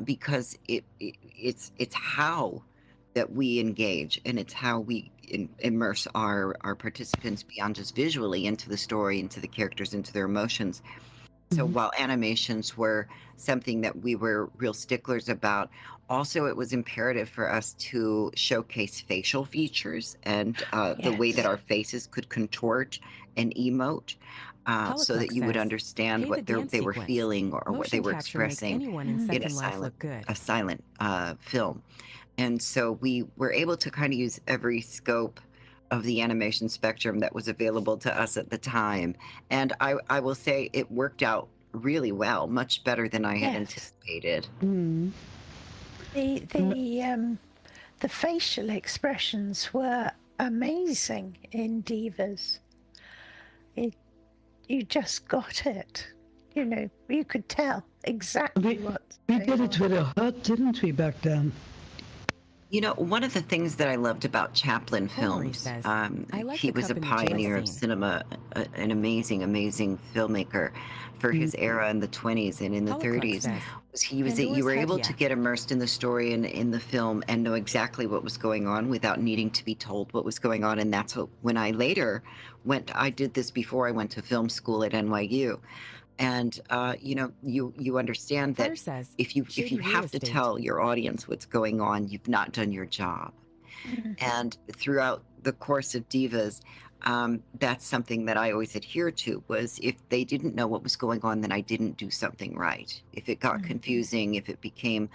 because it's how that we engage, and it's how we immerse our participants beyond just visually into the story, into the characters, into their emotions. So while animations were something that we were real sticklers about, also it was imperative for us to showcase facial features and the way that Yes. our faces could contort and emote, so that Holoclux you would says, understand "Hey, what the dance they were sequence. feeling or what they Motion were capture makes expressing anyone in in Second Life look good." a silent film. And so we were able to kind of use every scope of the animation spectrum that was available to us at the time. And I will say it worked out really well, much better than I had Yes. anticipated. The facial expressions were amazing in Divas. You just got it. You could tell exactly what. we did it with a HUD, didn't we, back then? One of the things that I loved about Chaplin films, says, "I like he the was a cup in the jail pioneer of scene." cinema, an amazing, amazing filmmaker for his era in the 20s and in the Holoclux 30s. says, You "Pandora's were head, able yeah." to get immersed in the story and in the film and know exactly what was going on without needing to be told what was going on. And that's when I later I did this before I went to film school at NYU. And you understand Fire that says, if you "Shady real have to estate." tell your audience what's going on, you've not done your job. And throughout the course of Divas, that's something that I always adhere to, was if they didn't know what was going on, then I didn't do something right. If it got confusing, if it became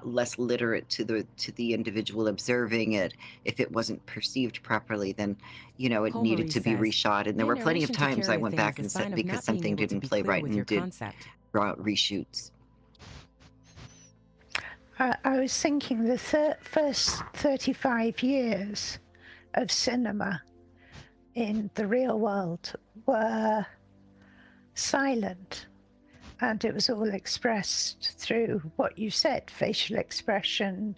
less literate to the individual observing it, if it wasn't perceived properly, then, you know, it Paul needed Maurice to be says, reshot. And there near were plenty of narration to times I carry a went thing back is a and said, sign of because not being something able to didn't be play clear right, with and your did concept. reshoots. I was thinking the first 35 years of cinema in the real world were silent, and it was all expressed through what you said, facial expression,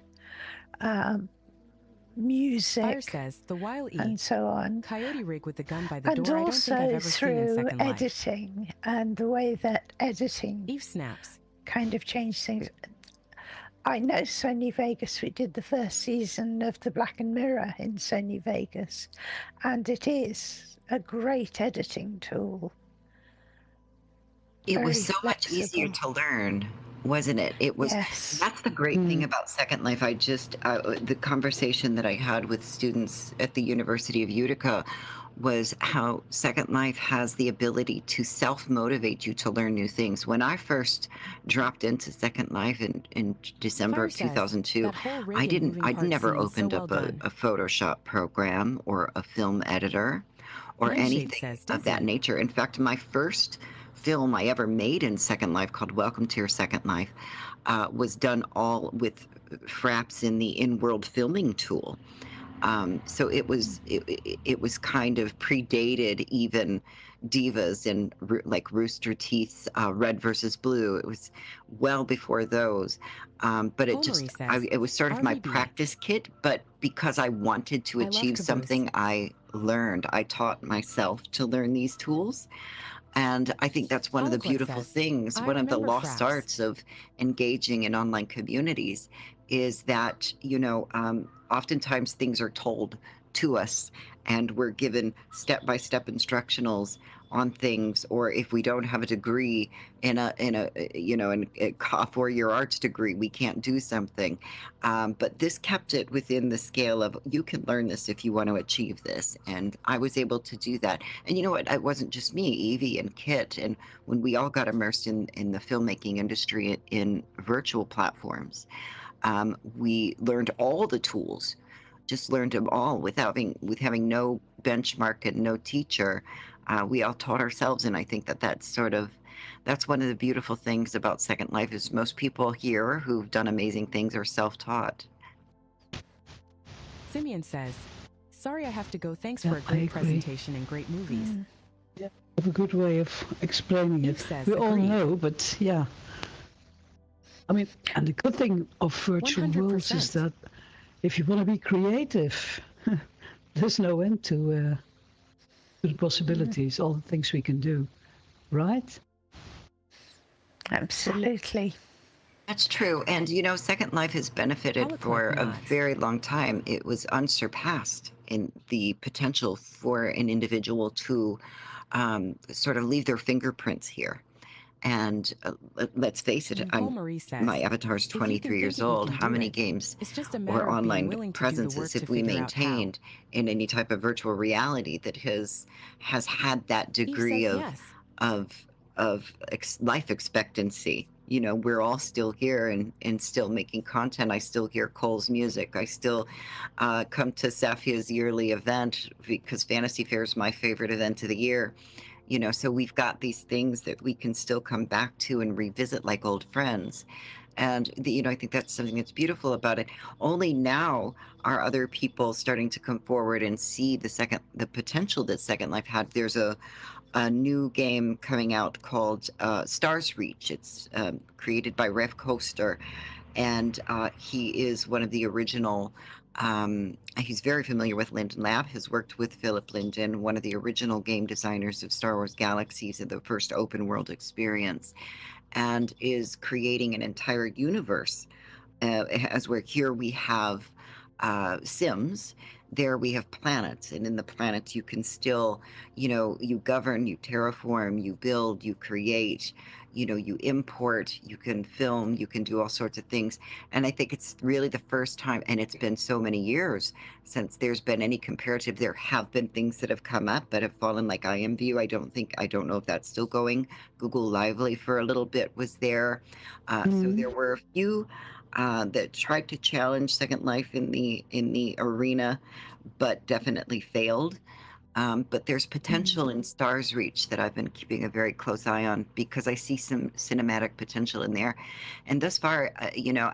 music, Fire says, the Wile E. and so on. Coyote rig with the gun by the And door I don't think I've also ever seen in through Second Life. editing and the way that editing Eve snaps. kind of changed things. I know Sony Vegas, we did the first season of The Black and Mirror in Sony Vegas, and it is a great editing tool. It was Very so much easier flexible. to learn, wasn't it? It was. Yes. That's the great thing about Second Life. I just the conversation that I had with students at the University of Utica was how Second Life has the ability to self-motivate you to learn new things. When I first dropped into Second Life in December Fire of says, 2002, that whole rig and moving I'd parts never scene is so opened well up done. a Photoshop program or a film editor or Handshade anything says, of does that he? nature. In fact, my first film I ever made in Second Life, called Welcome to Your Second Life, was done all with Fraps in the in-world filming tool. So it was kind of predated even Divas and like Rooster Teeth's Red versus Blue. It was well before those. But Paul Maurice says, it was sort of my RVB. practice kit. But because I wanted to I love achieve Caboose. something, I taught myself to learn these tools. And I think that's one of the Holoclip beautiful says, things, I one of the remember lost Fraps. arts of engaging in online communities is that, you know, oftentimes things are told to us and we're given step-by-step instructionals on things, or if we don't have a degree in a you know, in a 4-year arts degree, we can't do something. But this kept it within the scale of, you can learn this if you want to achieve this. And I was able to do that. And you know what? It wasn't just me, Evie and Kit. And when we all got immersed in the filmmaking industry in virtual platforms, we learned all the tools, just learned them all with having no benchmark and no teacher. We all taught ourselves. And I think that's one of the beautiful things about Second Life, is most people here who've done amazing things are self-taught. Simeon says, sorry I have to go. Thanks Yeah, for a great presentation and great movies. Yeah, have a good way of explaining Eve it. says, We all agreed. know, but yeah. I mean, and the good thing of virtual worlds is 100%. that if you want to be creative, there's no end to the possibilities, all the things we can do, right? Absolutely. That's true. And, you know, Second Life has benefited Holoclip for a nods. very long time. It was unsurpassed in the potential for an individual to sort of leave their fingerprints here. And let's face it, Paul Maurice says, my avatar's if you 23 can years think it, you old. can How do many it. games It's just a or matter of being online willing to do the work presences to have we figure out how. maintained in any type of virtual reality that has had that Eve degree says of yes. life expectancy? You know, we're all still here and still making content. I still hear Cole's music. I still come to Safia's yearly event because Fantasy Fair is my favorite event of the year. You know, so we've got these things that we can still come back to and revisit like old friends. And you know, I think that's something that's beautiful about it. Only now are other people starting to come forward and see the potential that Second Life had. There's a new game coming out called Stars Reach. It's created by Rev Coaster, and he is one of the original. He's very familiar with Linden Lab, has worked with Philip Linden, one of the original game designers of Star Wars Galaxies and the first open world experience, and is creating an entire universe. As where here we have Sims, there we have planets, and in the planets you can still, you know, you govern, you terraform, you build, you create, you import, you can film, you can do all sorts of things. And I think it's really the first time, and it's been so many years since there's been any comparative. There have been things that have come up that have fallen, like IMView. I don't know if that's still going. Google Lively for a little bit was there. So there were a few that tried to challenge Second Life in the arena, but definitely failed. But there's potential in Stars Reach that I've been keeping a very close eye on because I see some cinematic potential in there. And thus far,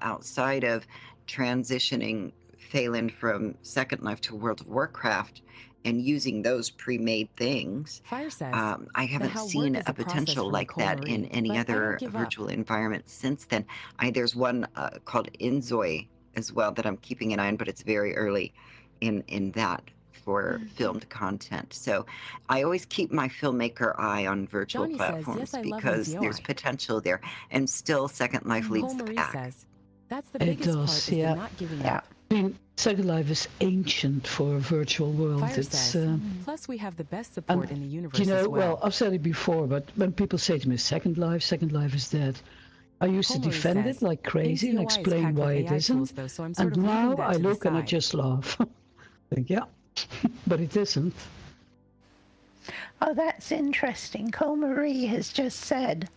outside of transitioning Phaylen from Second Life to World of Warcraft and using those pre-made things, Fire says, I haven't how seen work is a a process potential from like Nicole that in Marie, any but I other don't give up. virtual environment since then. There's one called Inzoi as well that I'm keeping an eye on, but it's very early in that for filmed content. So I always keep my filmmaker eye on virtual Johnny says, platforms yes, I love because there's NCOI. potential there, and still Second Life leads Nicole the Marie pack. says, that's the It biggest does, part is yeah. the not giving up. I mean, Second Life is ancient for a virtual world. Fire It's says, plus we have the best support in the universe as well. I've said it before, but when people say to me, Second Life is dead, I used to Nicole Marie defend says, it like crazy and NCOI is explain packed with why it AI tools, isn't. though, so I'm sort And of leaving now that I to the look and I side. just laugh. Think, yeah, but it isn't. Oh, that's interesting. Cole Marie has just said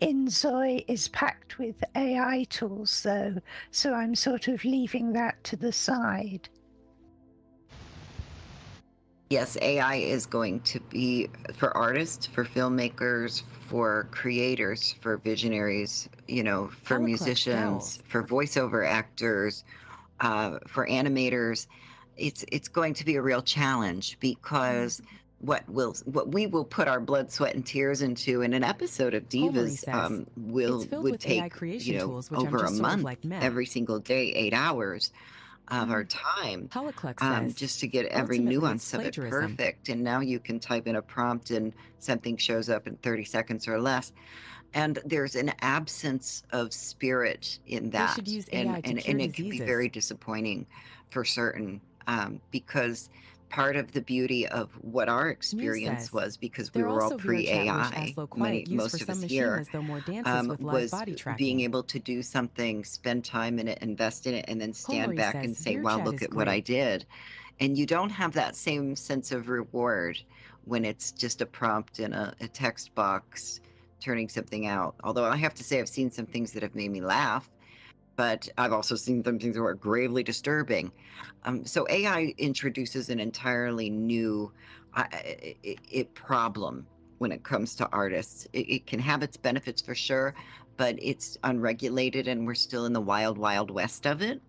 Inzoi is packed with AI tools, though, so I'm sort of leaving that to the side. Yes, AI is going to be for artists, for filmmakers, for creators, for visionaries, for Halaclux musicians, scowls. for voiceover actors, for animators. It's going to be a real challenge because what we will put our blood, sweat, and tears into in an episode of Cole Marie Divas says, it's filled would with AI take creation tools, which I'm over a just sort of month like meh. every single day, 8 hours of our time, Halaclux says, just to get every ultimately nuance it's of it plagiarism. perfect. And now you can type in a prompt and something shows up in 30 seconds or less. And there's an absence of spirit in They that. should use And, AI to and, cure and it can be diseases. very disappointing for certain, because part of the beauty of what our experience says, was, because we they're were all also VRChat wish pre-AI, ask low quiet used most for of some us machine here, as though more dances with live was body being tracking. able to do something, spend time in it, invest in it, and then Cole stand Marie back says, and say, wow, VRChat look is at what I great. did. And you don't have that same sense of reward when it's just a prompt in a text box turning something out. Although I have to say, I've seen some things that have made me laugh, but I've also seen some things that were gravely disturbing. So AI introduces an entirely new problem when it comes to artists. It can have its benefits for sure, but it's unregulated and we're still in the wild, wild west of it.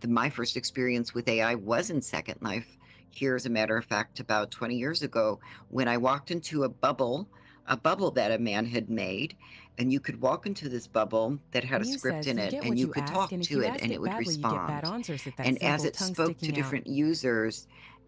My first experience with AI was in Second Life. Here, as a matter of fact, about 20 years ago, when I walked into a bubble that a man had made, and you could walk into this bubble that had a Muse script says, in you it, get and what you you could ask, talk and if to you it, ask and it it would badly, you get bad respond. answers with that And as simple it tongue spoke to sticking out. different users,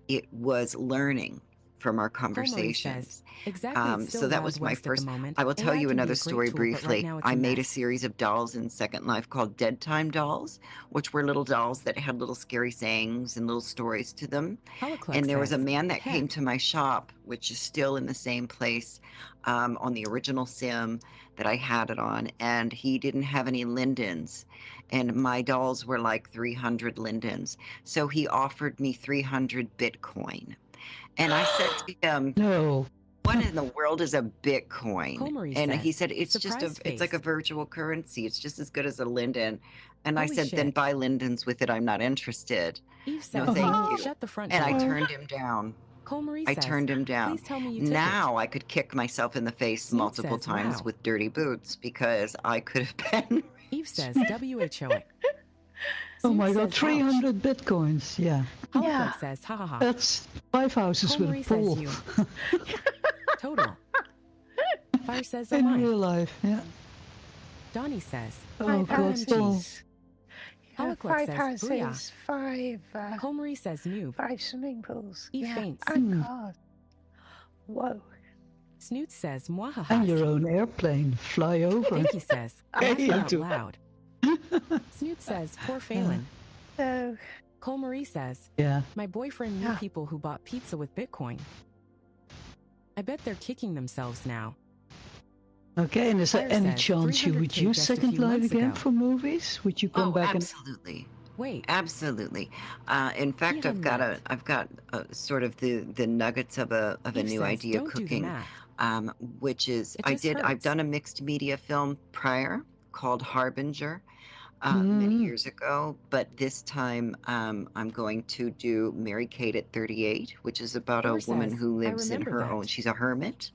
it was learning from our Cole Marie conversations. says, exactly, it's So still that Wild was my West at the first. moment. I will tell AI you can be another a great story tool, but right briefly. now it's I a made a mess. series of dolls in Second Life called Dead Time dolls, which were little dolls that had little scary sayings and little stories to them. Halaclux And there was a says, man that came heck, to my shop, which is still in the same place, on the original sim that I had it on, and he didn't have any lindens. And my dolls were like 300 lindens. So he offered me 300 Bitcoin. And I said to him, No. what in the world is a Cole Bitcoin? Marie And he says, said, it's surprise like a face. virtual currency. It's just as good as a linden. And I Holy said, then shit. buy lindens with it. I'm not interested. Eve No, says, thank you. shut the front And I door. turned him down. Cole Marie I says, turned him down. please tell me you took it. Now I could kick myself in the face Snoot multiple says, times wow. with dirty boots because I could have been. Eve says, WHO it. Oh my Snoot God, says, 300 bitcoins. Yeah. Halaclux Yeah. says, ha ha ha. That's 5 houses Cole with Marie a pool. says you. Total. Fire says, oh In my. real life, yeah. Donnie says, Oh Five God. OMG. houses. Halaclux Five says, houses, booyah. five Cole Marie says, noob. 5 swimming pools. He Yeah, faints. and cars. Whoa. Snoot says, And mwahaha. your own airplane. Fly over. Dinky says, Hey, laughing you out too. loud. Snoot says, poor Phaylen. So, Cole Marie says, Yeah. my boyfriend knew Yeah. people who bought pizza with Bitcoin. I bet they're kicking themselves now. Okay, and is there Fire any says chance you would 300K use just a Second few Life months again ago. for movies? Would you come Oh, back absolutely. Wait, Absolutely. In fact, even that. I've got sort of the nuggets of a Eve new says idea don't do the cooking, math. which is It just I've hurts. done a mixed media film prior called Harbinger many Mm, years ago, but this time I'm going to do Mary Kate at 38, which is about a Thor woman says, who I lives in remember her own. that. She's a hermit,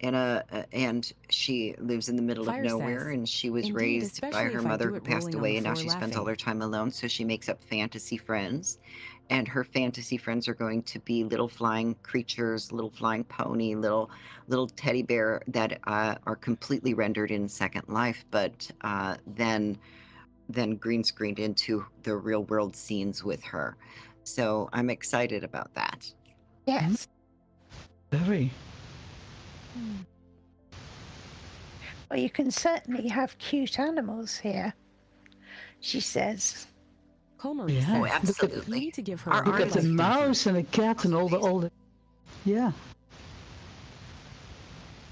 and she lives in the middle of Fire nowhere, says, and she was indeed, raised by especially her if I mother do who it passed rolling on the away, and now floor she spends all laughing. her time alone, so she makes up fantasy friends, and her fantasy friends are going to be little flying creatures, little flying pony, little teddy bear that are completely rendered in Second Life, but then green screened into the real world scenes with her. So I'm excited about that. Yes. very. Mm. Well, you can certainly have cute animals here, she says. Colmarie Yeah, Oh, says, look at you absolutely. need to give her Our a look real at the artists life baby. mouse and the cat and all the. Yeah.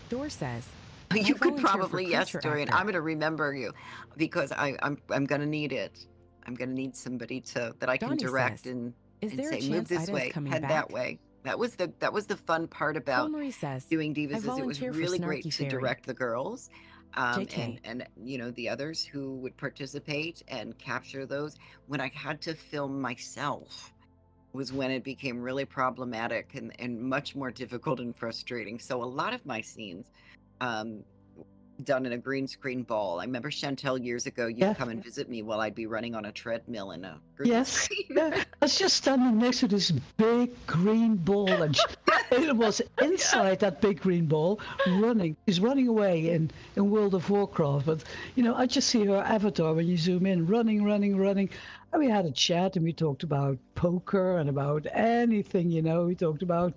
Dor says, You I could volunteer for probably, yes, creature Dorian. actor. I'm gonna remember you because I'm gonna need it. I'm gonna need somebody that I can Donnie direct says, and is there a say, move chance this Ida is way, coming head that back? way. That was the fun part about Colmarie says, doing I Divas is it was volunteer for really great Snarky to Fairy. direct the girls, JK. and you know the others who would participate and capture those. When I had to film myself was when it became really problematic and much more difficult and frustrating. So a lot of my scenes um, done in a green screen ball. I remember Chantel years ago, you'd Yeah. come and visit me while I'd be running on a treadmill in a green Yes. screen. Yeah. I was just standing next to this big green ball, and it was inside that big green ball running. She's running away in World of Warcraft, but I just see her avatar when you zoom in, running, running, running. And we had a chat, and we talked about poker and about anything. We talked about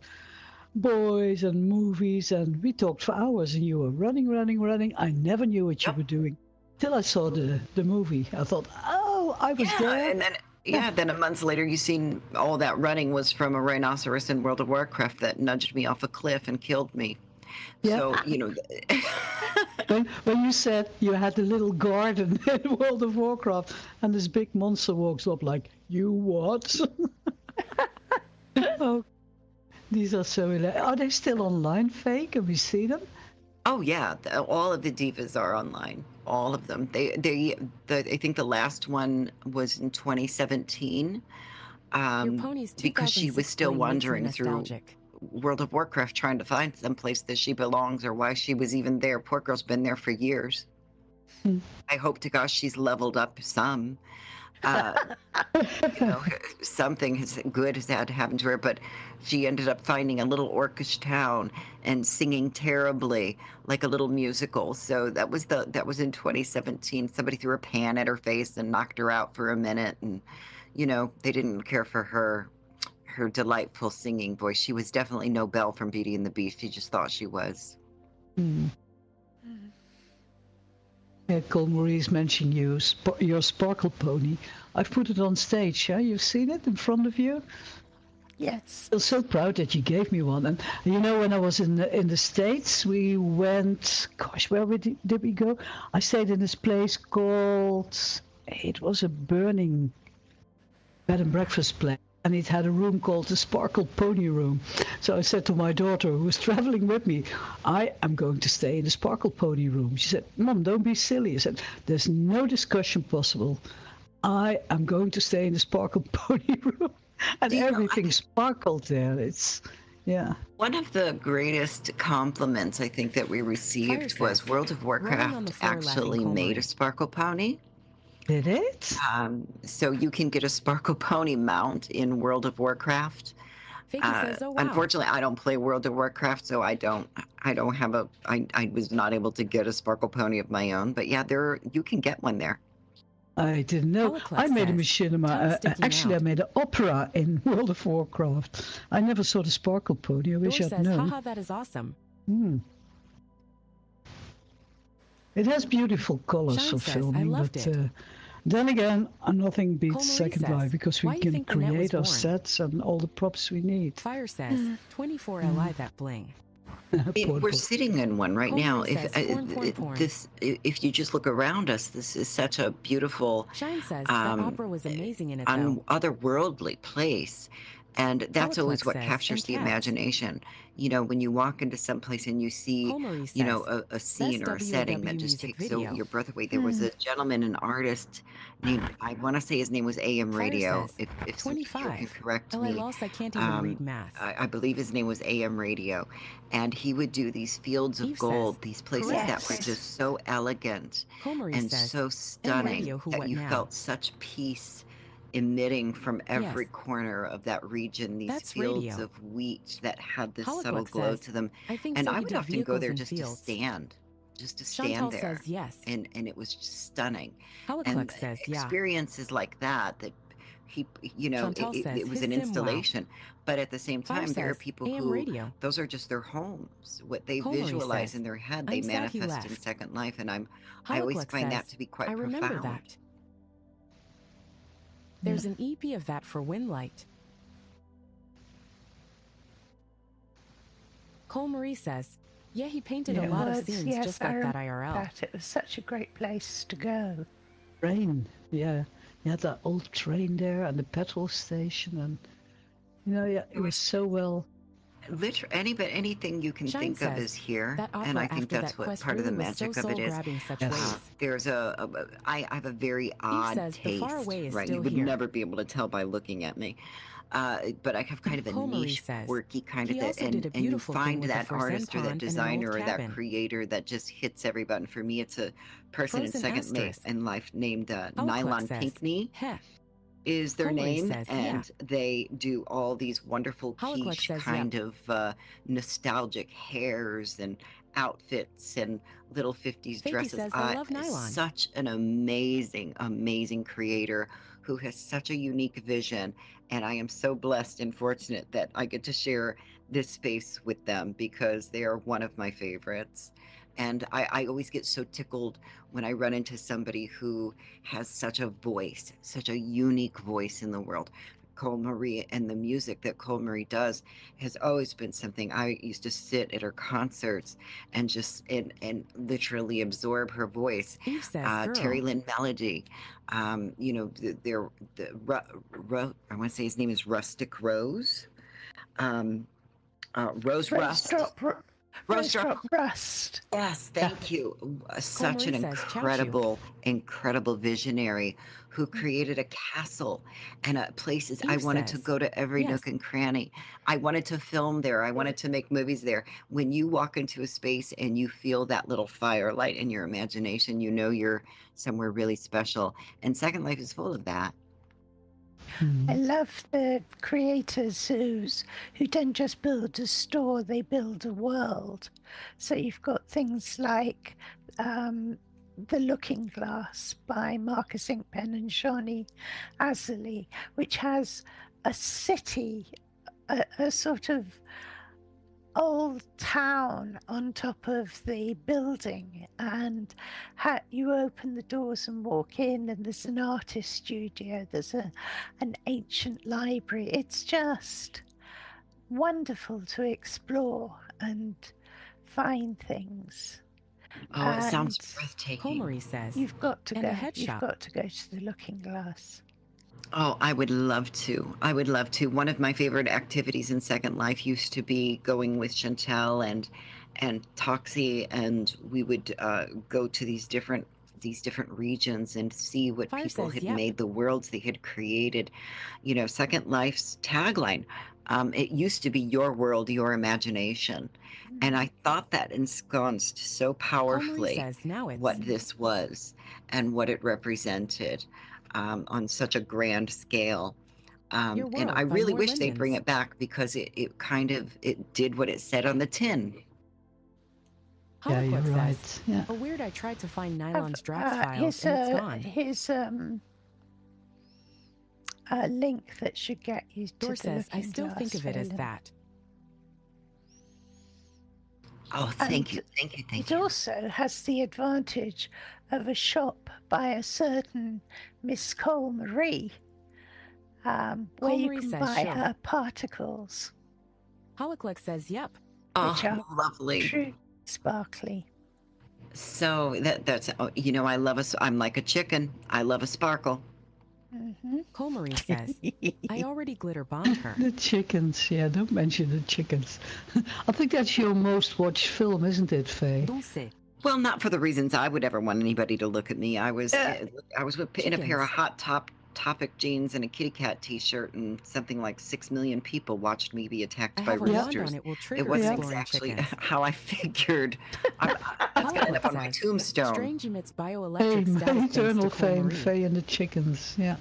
boys and movies, and we talked for hours. And you were running, running, running. I never knew what you Yep. were doing till I saw the movie. I thought, oh, I was Yeah, there. and then Yeah. then a month later, you seen all that running was from a rhinoceros in World of Warcraft that nudged me off a cliff and killed me. Yeah. So When you said you had a little garden in World of Warcraft and this big monster walks up like, you what? Oh, these are so hilarious. Are they still online, Fake? Can we see them? oh yeah, all of the divas are online. All of them. I think the last one was in 2017. Your pony's Because she was 2006 still bling makes me wandering through nostalgic. World of Warcraft trying to find someplace that she belongs or why she was even there. Poor girl's been there for years. Hmm. I hope to gosh she's leveled up some. Uh, something good has had to happen to her, but she ended up finding a little orcish town and singing terribly like a little musical. So that was in 2017. Somebody threw a pan at her face and knocked her out for a minute, and they didn't care for her delightful singing voice. She was definitely no Belle from Beauty and the Beast. She just thought she was. Hmm. Yeah, Colmarie's mentioning your sparkle pony. I've put it on stage. Yeah, you've seen it in front of you. Yes. I feel so proud that you gave me one. And when I was in the States, we went. Gosh, where did we go? I stayed in this place called. It was a burning bed and breakfast place, and it had a room called the Sparkle Pony Room. So I said to my daughter, who was traveling with me, I am going to stay in the Sparkle Pony Room. She said, Mom, don't be silly. I said, there's no discussion possible. I am going to stay in the Sparkle Pony Room. And everything sparkled there. Yeah. One of the greatest compliments I think that we received Fire was says, World of rolling on the Warcraft floor actually laughing made a Colmarie. Sparkle Pony. Did it? So you can get a Sparkle Pony mount in World of Warcraft. Fakey says, oh wow. Unfortunately, I don't play World of Warcraft, so I don't have I was not able to get a Sparkle Pony of my own. But yeah, you can get one there. I didn't know. Holoclef I made a says, machinima. tongue sticking Actually, out. I made an opera in World of Warcraft. I never saw the Sparkle Pony. I Dor wish I'd says, known. haha, that is awesome. Hmm. It has beautiful colors Shine for says, filming, I loved but it. then again, nothing beats Colmarie Second says, Life because we why you can think the net was create our born? sets and all the props we need. Fire says, 24 alive at bling. Porn, We're porn. sitting in one right now. Homery says, porn. If you just look around us, this is such a beautiful, Shine says, the um, opera was amazing in it, though. otherworldly place. And that's always Holoclex what says, captures and the cats. imagination. When you walk into some place and you see, Homery says, a scene or a best setting that WOW just music takes video. your breath away. There was a gentleman, an artist named, I want to say his name was AM Fire Radio. says, If somebody here can 25. correct I me. lost, I can't even read math. I believe his name was AM Radio. And he would do these fields of Eve gold, says, these places correct. that were Yes. just so elegant Homery and says, so and stunning radio, who that what you now? felt such peace emitting from every Yes. corner of that region, these That's fields radio. of wheat that had this Holoclex subtle glow says, to them. I think And so. I He would did often go vehicles there in just fields. to stand Chantal there. says yes. And it was just stunning. And Holoclex says yeah. experiences like that he, Chantal says it was his an sim wow. installation. But at the same Fire time, there are says, people AM who, radio. those are just their homes. What they Homery visualize says, in their head, they I'm sad he manifest in left. Second Life. And I always Holoclex find that says, to be quite I remember profound. that. There's an EP of that for Windlight. Cole Marie says, yeah, he painted a lot of scenes just like that IRL. That. It was such a great place to go. Train, yeah. You had that old train there and the petrol station, and it was so well. Literally, anything you can Shine think of says, is here, that opera and I think after that's that what quest part of the really was so magic of it is. soul-grabbing such Yes. ways. There's I have a very odd says, the taste, far away is right? still You would here. never be able to tell by looking at me. But I have kind of a Cole Marie niche, says, quirky kind he of that, also did a and you beautiful thing find with the that Forzen artist or that pond and an designer old or that cabin. creator that just hits every button. For me, it's a person Frozen in asterisk. in life named Holoclex Nylon says, Pinkney. heh. Is their Cole Marie name, says, and they do all these wonderful Holoclex quiche says, kind of nostalgic hairs and outfits and little 50s Fakey dresses. says, I love nylon. Such an amazing, amazing creator who has such a unique vision, and I am so blessed and fortunate that I get to share this space with them because they are one of my favorites. And I always get so tickled when I run into somebody who has such a voice, such a unique voice in the world. Cole Marie and the music that Cole Marie does has always been something. I used to sit at her concerts and just and literally absorb her voice. Eve says, girl. Terry Lynn Melody, I want to say his name is Rustic Rose. Rose Rust. Rosedrop Rust. Yes, thank you. Such an Marie says, incredible visionary who created a castle and places. I Eve wanted to says, go to every yes. nook and cranny. I wanted to film there. I wanted to make movies there. When you walk into a space and you feel that little firelight in your imagination, you know you're somewhere really special. And Second Life is full of that. I love the creators who don't just build a store, they build a world. So you've got things like The Looking Glass by Marcus Inkpen and Shawnee Azali, which has a city, a sort of old town on top of the building, and you open the doors and walk in, and there's an artist studio, there's an ancient library. It's just wonderful to explore and find things. Oh, it sounds breathtaking. Cole Marie says, You've got to and go. a head You've shop. got to go to the Looking Glass. Oh, I would love to. I would love to. One of my favorite activities in Second Life used to be going with Chantel and Toxie, and we would go to these different regions and see what Fire people says, had yep. made, the worlds they had created. Second Life's tagline, it used to be your world, your imagination. And I thought that ensconced so powerfully says, now it's what this was and what it represented. On such a grand scale. Your And World I by really More wish they'd bring Lindens. it back because it did what it said on the tin. Yeah, you're Holoclex right. says, Yeah. a weird I tried to find Nylon's draft files and it's gone. Here's a link that should get you to Dor the says, I Looking still Glass, think of it as Phaylen. that. Oh, thank you. It also has the advantage of a shop by a certain Miss Cole Marie, where Cole you Marie can says, buy sure. her particles. Holoclex says, yep. which are lovely. true sparkly. So that's I love I'm like a chicken. I love a sparkle. Colmarie says, I already glitter bombed her. The chickens, yeah, don't mention the chickens. I think that's your most watched film, isn't it, Faye? Dulce. Well, not for the reasons I would ever want anybody to look at me. I was in a pair of hot topic jeans and a kitty cat T-shirt, and something like 6 million people watched me be attacked by roosters. It wasn't exactly how I figured. It's gonna end up on my tombstone. Strange emits bioelectric static eternal thanks to fame, Colmarie. Faye and the chickens. Yeah.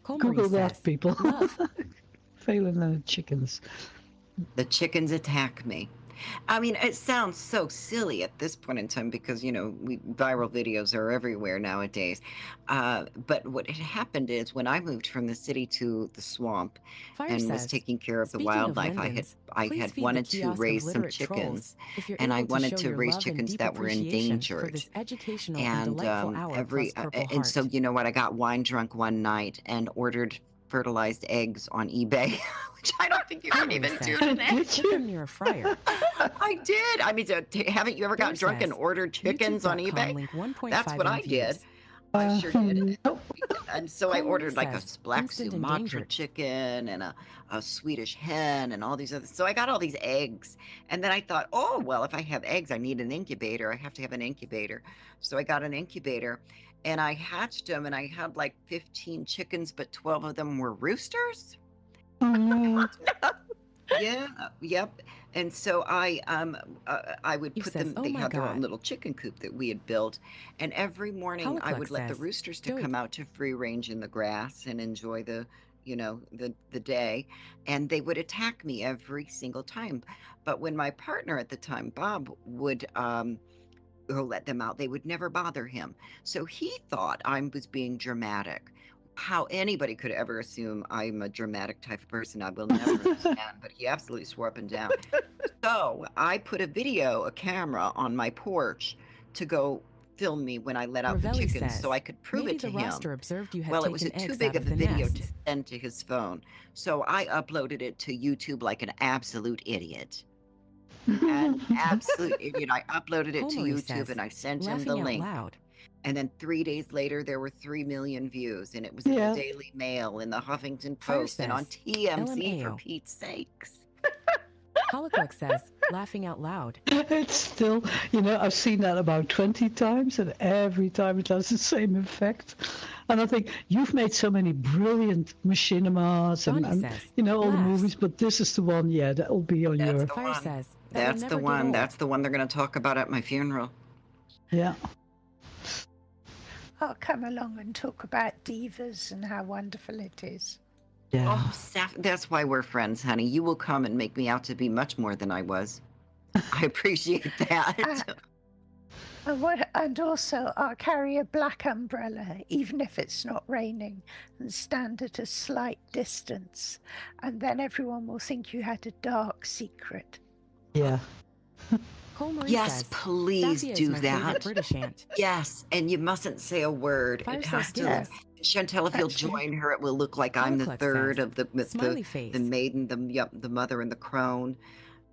Colmarie Google that, says, people. Love. Phaylen and the chickens. The chickens attack me. I mean, it sounds so silly at this point in time because, viral videos are everywhere nowadays. But what had happened is when I moved from the city to the swamp and was taking care of the wildlife, I had wanted to raise some chickens, and I wanted to raise chickens that were endangered. And so, you know what? I got wine drunk one night and ordered fertilized eggs on eBay, which I don't think you can even do today. Put them near a fryer. I did. I mean, haven't you ever got drunk and ordered chickens on eBay? That's what I did. I sure did. And so I ordered like a black Sumatra chicken and a Swedish hen and all these other. So I got all these eggs. And then I thought, oh, well, if I have eggs, I need an incubator. I have to have an incubator. So I got an incubator. And I hatched them, and I had like 15 chickens, but 12 of them were roosters. Oh no! Yeah, yep. And so I would put them. They had their own little chicken coop that we had built, and every morning I would let the roosters to come out to free range in the grass and enjoy the day, and they would attack me every single time. But when my partner at the time, Bob, would or let them out, they would never bother him. So he thought I was being dramatic. How anybody could ever assume I'm a dramatic type of person, I will never understand, but he absolutely swore up and down. So I put a camera on my porch to go film me when I let out the chickens so I could prove it to him. Well, it was too big of a video to send to his phone. So I uploaded it to YouTube like an absolute idiot. An absolute idiot. I uploaded it to YouTube and I sent him the link. And then 3 days later, there were 3 million views, and it was in the Daily Mail, in the Huffington Post, and on TMZ, for Pete's sakes. Holocaust says, laughing out loud. It's still, I've seen that about 20 times, and every time it has the same effect. And I think you've made so many brilliant machinimas and all the movies, but this is the one, that'll be on your... That's the one. That's the one they're going to talk about at my funeral. Yeah. I'll come along and talk about divas and how wonderful it is. Yeah. Oh, that's why we're friends, honey. You will come and make me out to be much more than I was. I appreciate that. And also, I'll carry a black umbrella, even if it's not raining, and stand at a slight distance. And then everyone will think you had a dark secret. Yeah. Yes, please do that. Yes, and you mustn't say a word. It has to. Chantel, if you'll join her, it will look like I'm the third of the maiden, the mother, and the crone.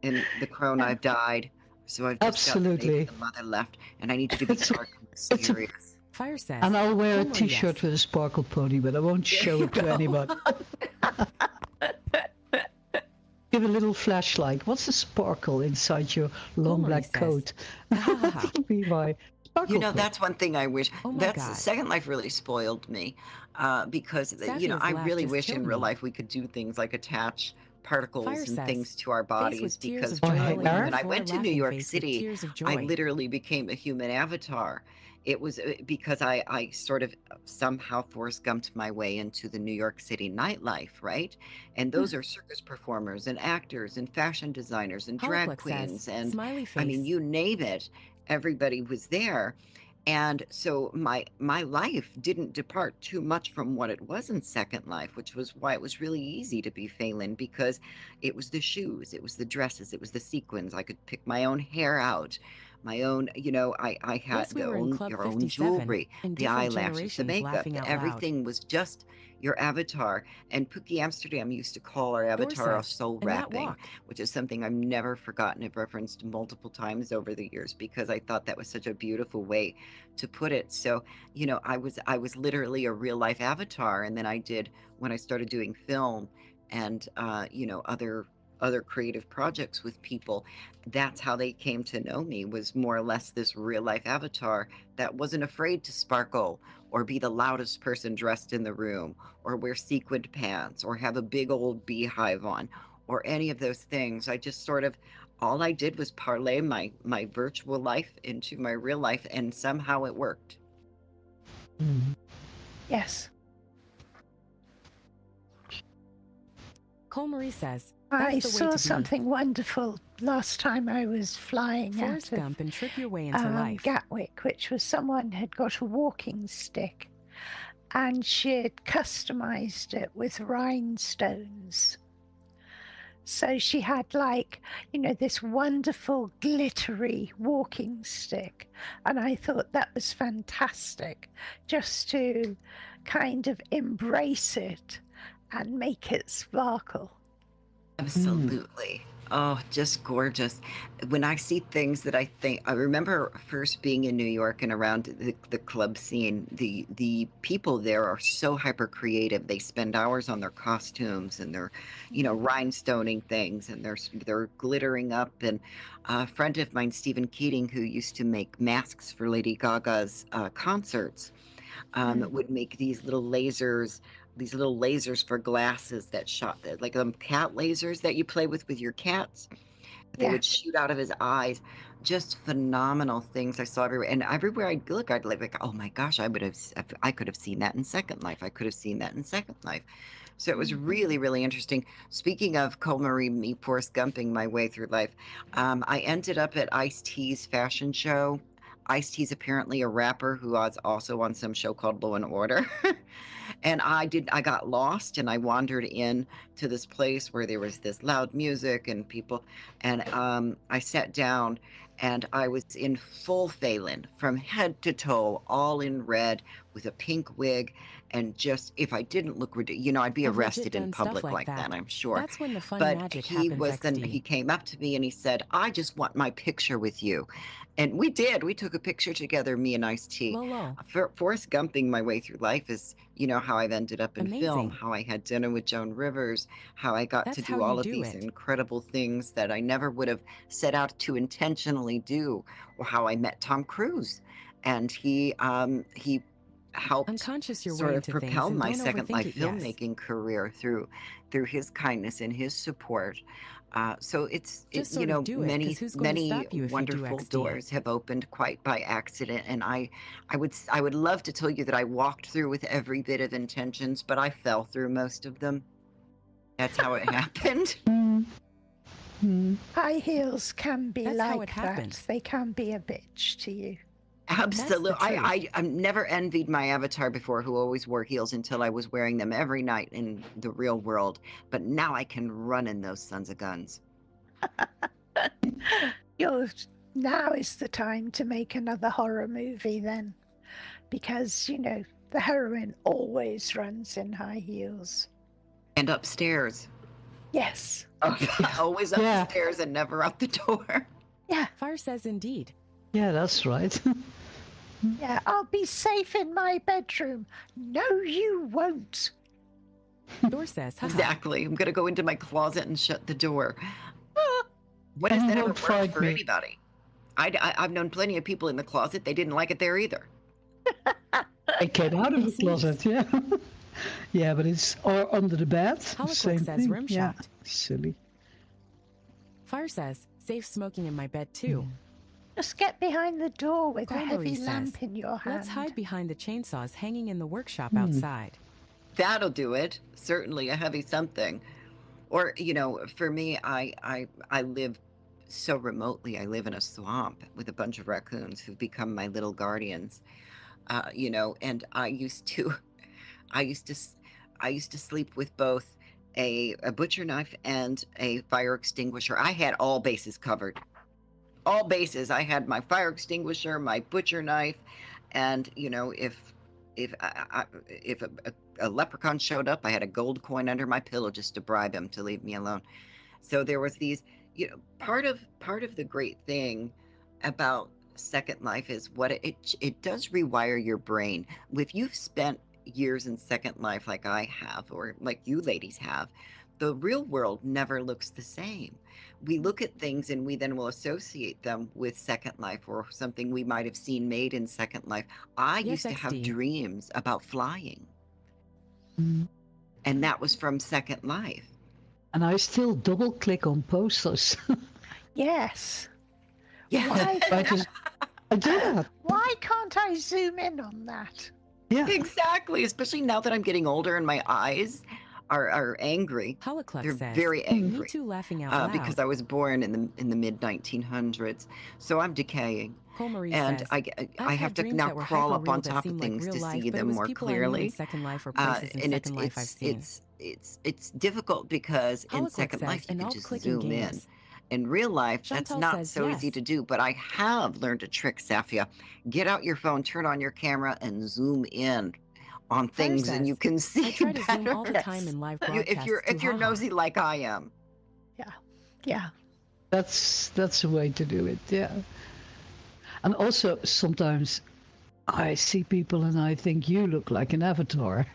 And the crone, I've died, so I've just got the mother left, and I need you to be dark and mysterious. Fire says, and I'll wear a T-shirt with a sparkle pony, but I won't show it to anybody. Give a little flashlight. What's the sparkle inside your long black coat? That'll be my sparkle. That's one thing I wish. Second Life really spoiled me because I really wish in real life we could do things like attach particles and things to our bodies, because when I went to New York City, I literally became a human avatar. It was because I sort of somehow Forrest Gumped my way into the New York City nightlife, right? And those are circus performers and actors and fashion designers and drag queens and I mean, you name it, everybody was there. And so my life didn't depart too much from what it was in Second Life, which was why it was really easy to be Phaylen, because it was the shoes, it was the dresses, it was the sequins. I could pick my own hair out. my own, I had Yes, we were in Club your own 57, jewelry, in the different eyelashes, the generations makeup, laughing out loud. everything was just your avatar. And Pookie Amsterdam used to call our Door avatar our says, soul and that wrapping, walk. which is something I've never forgotten. I've referenced multiple times over the years because I thought that was such a beautiful way to put it. So, I was literally a real life avatar. And then when I started doing film and other creative projects with people, that's how they came to know me, was more or less this real life avatar that wasn't afraid to sparkle or be the loudest person dressed in the room or wear sequined pants or have a big old beehive on or any of those things. I just sort of, all I did was parlay my virtual life into my real life, and somehow it worked. Yes. Cole Marie says, I that's the way saw to something wonderful last time I was flying Forrest out of Gump and trip your way into life. Gatwick, which was someone had got a walking stick and she had customized it with rhinestones. So she had this wonderful glittery walking stick. And I thought that was fantastic, just to kind of embrace it and make it sparkle. Absolutely. Oh, just gorgeous. When I see things that I remember first being in New York and around the club scene, the people there are so hyper creative. They spend hours on their costumes and they're, rhinestoning things, and they're glittering up. And a friend of mine, Stephen Keating, who used to make masks for Lady Gaga's concerts, would make these little lasers for glasses that shot like cat lasers that you play with your cats. They would shoot out of his eyes. Just phenomenal things I saw everywhere. And everywhere I'd look, I'd like, oh my gosh, I could have seen that in Second Life. I could have seen that in Second Life. So it was really, really interesting. Speaking of Cole Marie, me Forrest Gumping my way through life, I ended up at Ice-T's fashion show. Ice-T's apparently a rapper who was also on some show called Law and Order. And I got lost and I wandered in to this place where there was this loud music and people. And I sat down and I was in full Phaylen from head to toe, all in red with a pink wig. And just, if I didn't look ridiculous, I'd be Have legit arrested in done stuff public like like that. that, I'm sure. That's when the fun But magic he happens, he XD. came up to me and he said, I just want my picture with you. And we did. We took a picture together, me and Ice-T. Lolo. Forrest Gumping my way through life is, how I've ended up in film, Amazing. how I had dinner with Joan Rivers, how I got That's to how do you all of do these it. incredible things that I never would have set out to intentionally do, or how I met Tom Cruise. And he helped Unconscious your way sort of into things propel and my don't Second overthink Life it, yes. filmmaking career through his kindness and his support. So it's Just sort of do it, 'cause many who's going to many stop you if you do wonderful XD? doors have opened quite by accident, and I would love to tell you that I walked through with every bit of intentions, but I fell through most of them. That's how it happened. High heels can be That's how like it that. happens. They can be a bitch to you. Absolutely. truth. I never envied my avatar before, who always wore heels, until I was wearing them every night in the real world. But now I can run in those sons of guns. Now is the time to make another horror movie then, because the heroine always runs in high heels. And upstairs. Yes. Always up the stairs and never out the door. Yeah. Fire says indeed. Yeah, that's right. Yeah, I'll be safe in my bedroom. No, you won't. Door says, haha. Exactly. I'm going to go into my closet and shut the door. When has And that ever won't worked fight for me. anybody? I've known plenty of people in the closet. They didn't like it there either. I came out of the It's closet, yeah. Yeah, but it's or under the bed. Holoquit Same says thing. rim Yeah, shot. silly. Fire says, safe smoking in my bed too. Just get behind the door with a Cole heavy Marie says, lamp in your hand. let's hide behind the chainsaws hanging in the workshop outside. That'll do it. Certainly a heavy something. Or, for me, I live so remotely. I live in a swamp with a bunch of raccoons who've become my little guardians. And I used to sleep with both a butcher knife and a fire extinguisher. I had all bases covered. all bases. I had my fire extinguisher, my butcher knife, and if a leprechaun showed up, I had a gold coin under my pillow just to bribe him to leave me alone. So there was these, part of the great thing about Second Life is what it does rewire your brain. If you've spent years in Second Life like I have, or like you ladies have, the real world never looks the same. We look at things and we then will associate them with Second Life or something we might have seen made in Second Life. I Yes, used to have XD. dreams about flying, Mm. and that was from Second Life. And I still double click on posters. Yes. Yeah. I do that. Why can't I zoom in on that? Yeah. Exactly, especially now that I'm getting older and my eyes are angry. Holoclux They're says, very me angry too laughing out loud. because I was born in the mid 1900s, so I'm decaying, Cole Marie and says, I I've have had to dreams now that were crawl up hyper-real on that top of seemed like things real to life, see but it them was more people I knew in clearly. Second Life or places in And Second Life I've seen. it's difficult because in Holoclix Second says, Life you and can all just clicking zoom in. games. In real life, that's Chantal not says, so easy yes. to do, but I have learned a trick, Safia. Get out your phone, turn on your camera, and zoom in on Fire things, and you says, can see I try to zoom better. all the time in live If broadcasts you're through haha. nosy like I am. Yeah. That's a way to do it. Yeah. And also sometimes I see people and I think you look like an avatar.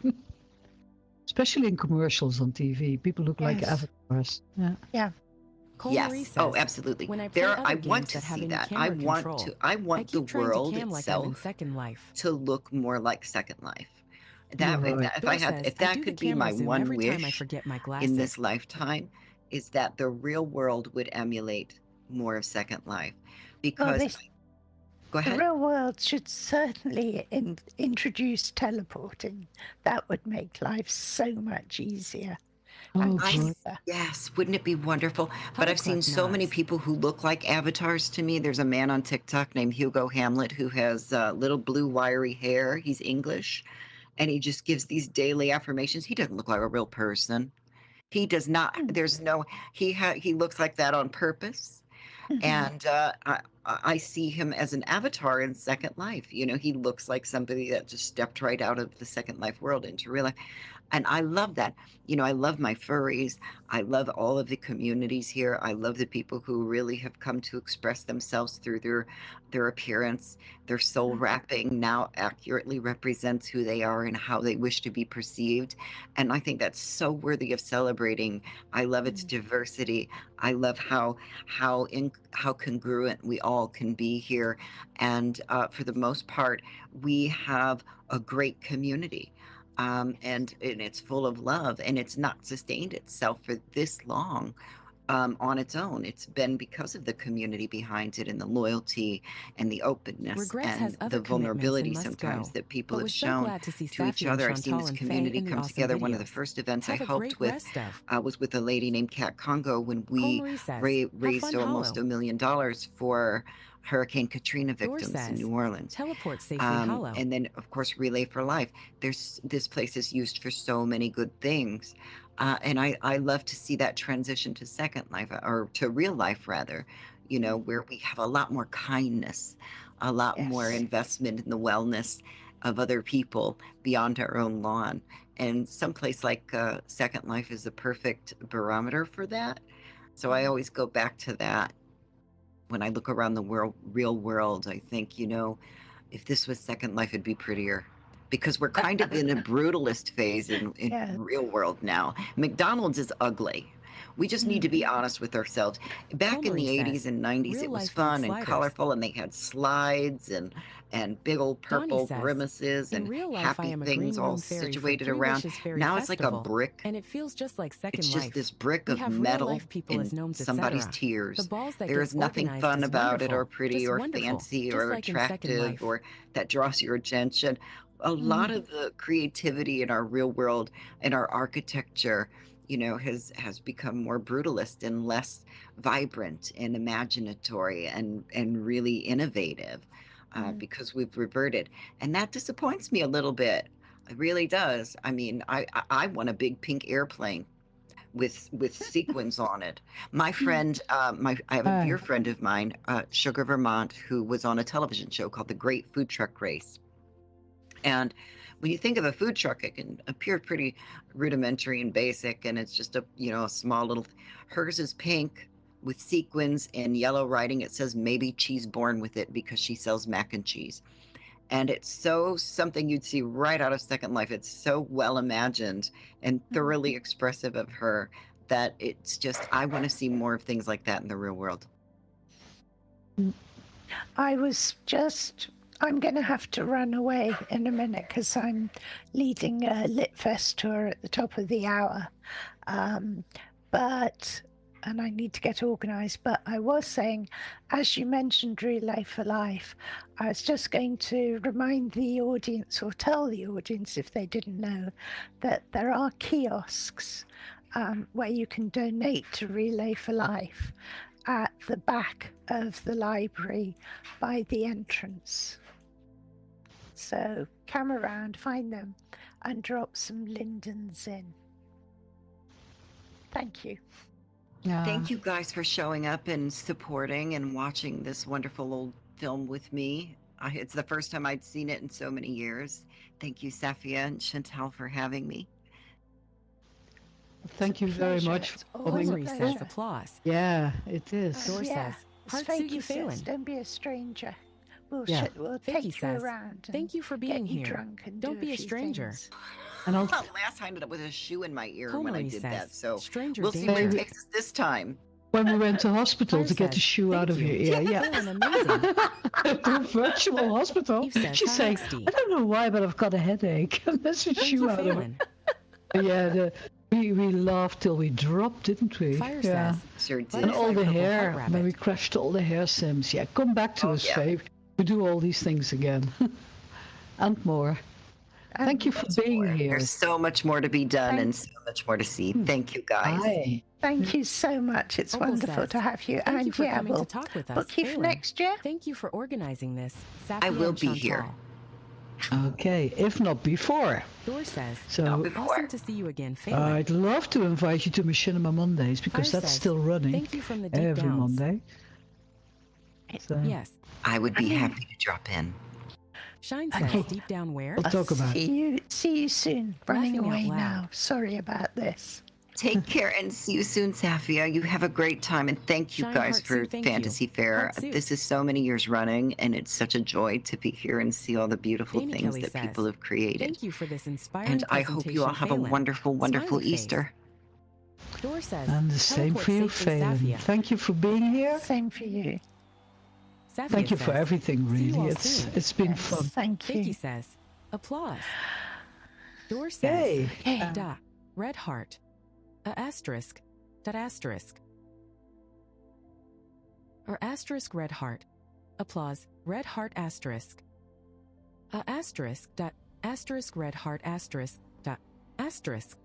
Especially in commercials on TV, people look like Yes. avatars. Yeah. Cole Marie Yes. says, Oh, absolutely. when I play There, other I games want to that have see any that. camera control, I I want the keep trying to world cam like I'm in itself Second Life. to look more like Second Life. You're right. Dor says, If I that do the could be camera my zoom one every time I wish forget my in glasses. this lifetime, is that the real world would emulate more of Second Life. Well, Because, go the ahead. real world should certainly introduce teleporting. That would make life so much easier. Oh, I, boy. yes, wouldn't it be wonderful? But I've seen Holoclux so many nods. people who look like avatars to me. There's a man on TikTok named Hugo Hamlet who has little blue wiry hair. He's English, and he just gives these daily affirmations. He doesn't look like a real person. He does not. Hmm. There's no. He looks like that on purpose, Mhm. and I see him as an avatar in Second Life. He looks like somebody that just stepped right out of the Second Life world into real life. And I love that. I love my furries. I love all of the communities here. I love the people who really have come to express themselves through their appearance. Their soul wrapping now accurately represents who they are and how they wish to be perceived. And I think that's so worthy of celebrating. I love its diversity. I love how congruent we all can be here. And for the most part, we have a great community. And it's full of love, and it's not sustained itself for this long on its own. It's been because of the community behind it and the loyalty and the openness Regrets has and other the commitments vulnerability and must sometimes go, that people but have was so shown glad to see to each Safi and other. I've seen Chantal this and Faye community in the come awesome together. One of the videos. first events I Have a helped great with rest of. was with a lady named Kat Congo when Cole we Marie says, have raised fun almost hollow. $1 million for Hurricane Katrina Dor victims in says, New Orleans. teleport safely hollow. And then, of course, Relay for Life. This place is used for so many good things. And I love to see that transition to Second Life, or to real life, rather, where we have a lot more kindness, a lot more Yes. investment in the wellness of other people beyond our own lawn. And someplace like Second Life is a perfect barometer for that. So I always go back to that when I look around the real world. I think, if this was Second Life, it'd be prettier. Because we're kind of in a brutalist phase in Yeah. real world now. McDonald's is ugly. We just need to be honest with ourselves. Back in the Marie 80s says, and 90s, real it was life needs fun and sliders. colorful, and they had slides and big old Donnie purple says, grimaces in and real life I happy am a things green all room fairy for situated Three around. Wishes Fairy Now it's like a Festival, brick. and it feels just like Second It's just Life. this brick We of have real metal life people as in gnomes, somebody's etc. The tears. balls that There get is nothing organized fun is about it, or wonderful, pretty, just or wonderful, fancy, just or like in Second attractive, Life. or that draws your attention. A lot of the creativity in our real world and our architecture, has become more brutalist and less vibrant and imaginatory and really innovative, because we've reverted, and that disappoints me a little bit. It really does. I mean, I want a big pink airplane with sequins on it. My friend, I have a dear friend of mine, Sugar Vermont, who was on a television show called The Great Food Truck Race. And when you think of a food truck, it can appear pretty rudimentary and basic, and it's just a a small little. Hers is pink with sequins and yellow writing. It says maybe cheese born with it because she sells mac and cheese. And it's so something you'd see right out of Second Life. It's so well imagined and thoroughly expressive of her that it's just, I want to see more of things like that in the real world. I'm going to have to run away in a minute because I'm leading a Lit Fest tour at the top of the hour. And I need to get organised. But I was saying, as you mentioned Relay for Life, I was just going to remind the audience, or tell the audience if they didn't know, that there are kiosks where you can donate to Relay for Life at the back of the library by the entrance. So come around, find them, and drop some lindens in. Thank you. Yeah. Thank you guys for showing up and supporting and watching this wonderful old film with me. It's the first time I'd seen it in so many years. Thank you, Safia and Chantal, for having me. Thank you very much. Hillary says applause. Yeah, it is. Dor says, heart suit you, Phaylen. Don't be a stranger. We'll Fakey take says, you around. Thank you for being here. Drunk and Don't be a stranger. Things. And I'll Last I ended up with a shoe in my ear when I did that. So stranger we'll see where it takes us this time. when we went to hospital Claire to get the says, shoe out "Thank of you. your ear, yeah. Phaylen, amazing. The virtual hospital. Eve says, She's "Hi, saying, Steve." I don't know why, but I've got a headache. There's a Thank shoe you, out of it. Phaylen. Yeah, we laughed till we dropped, didn't we? Fire Yeah. says, Sure did. And all the Purple hair, Heart Rabbit. when we crushed all the hair sims. Yeah, come back to us, yeah. Faye. We do all these things again. And more. Thank you for being here. There's so much more to be done and so much more to see. Thank you, guys. Hi. Thank you so much. It's Opal wonderful says, to have you. Thank and you for coming we'll to talk with us. book you for Phaylen. next year. Thank you for organizing this. I Safia will and be Chantal. here. Okay, if not before. Dor says, So Before. awesome to see you again, Phaylen. I'd love to invite you to Machinima Mondays because Fire that's says, still running Thank you from the deep every downs. Monday. So Yes. I would be happy to drop in. Shine says, Okay. deep down where? we'll talk about it. See you soon. Running Laughing out away loud. now. Sorry about this. Take care and see you soon, Safia. You have a great time, and thank you Shine guys Heart for Sue, thank you. Fantasy Fair. Heart Sue. This is so many years running, and it's such a joy to be here and see all the beautiful Amy things Kelly that says, people have created. Thank you for this inspiring And I hope you all have a presentation, Phaylen. wonderful, wonderful Smiley face. Easter. Dor says, And the same teleport for you, safely, Phaylen. Safia. Thank you for being here. Same for you. Safia Thank you for says, everything, "See you really. all soon." It's been Yes, fun. thank you. Fakey says, applause. Dor says, Yay. Okay. da, red heart, a asterisk, dot asterisk. Or asterisk red heart, applause, red heart asterisk. A asterisk dot asterisk red heart asterisk dot asterisk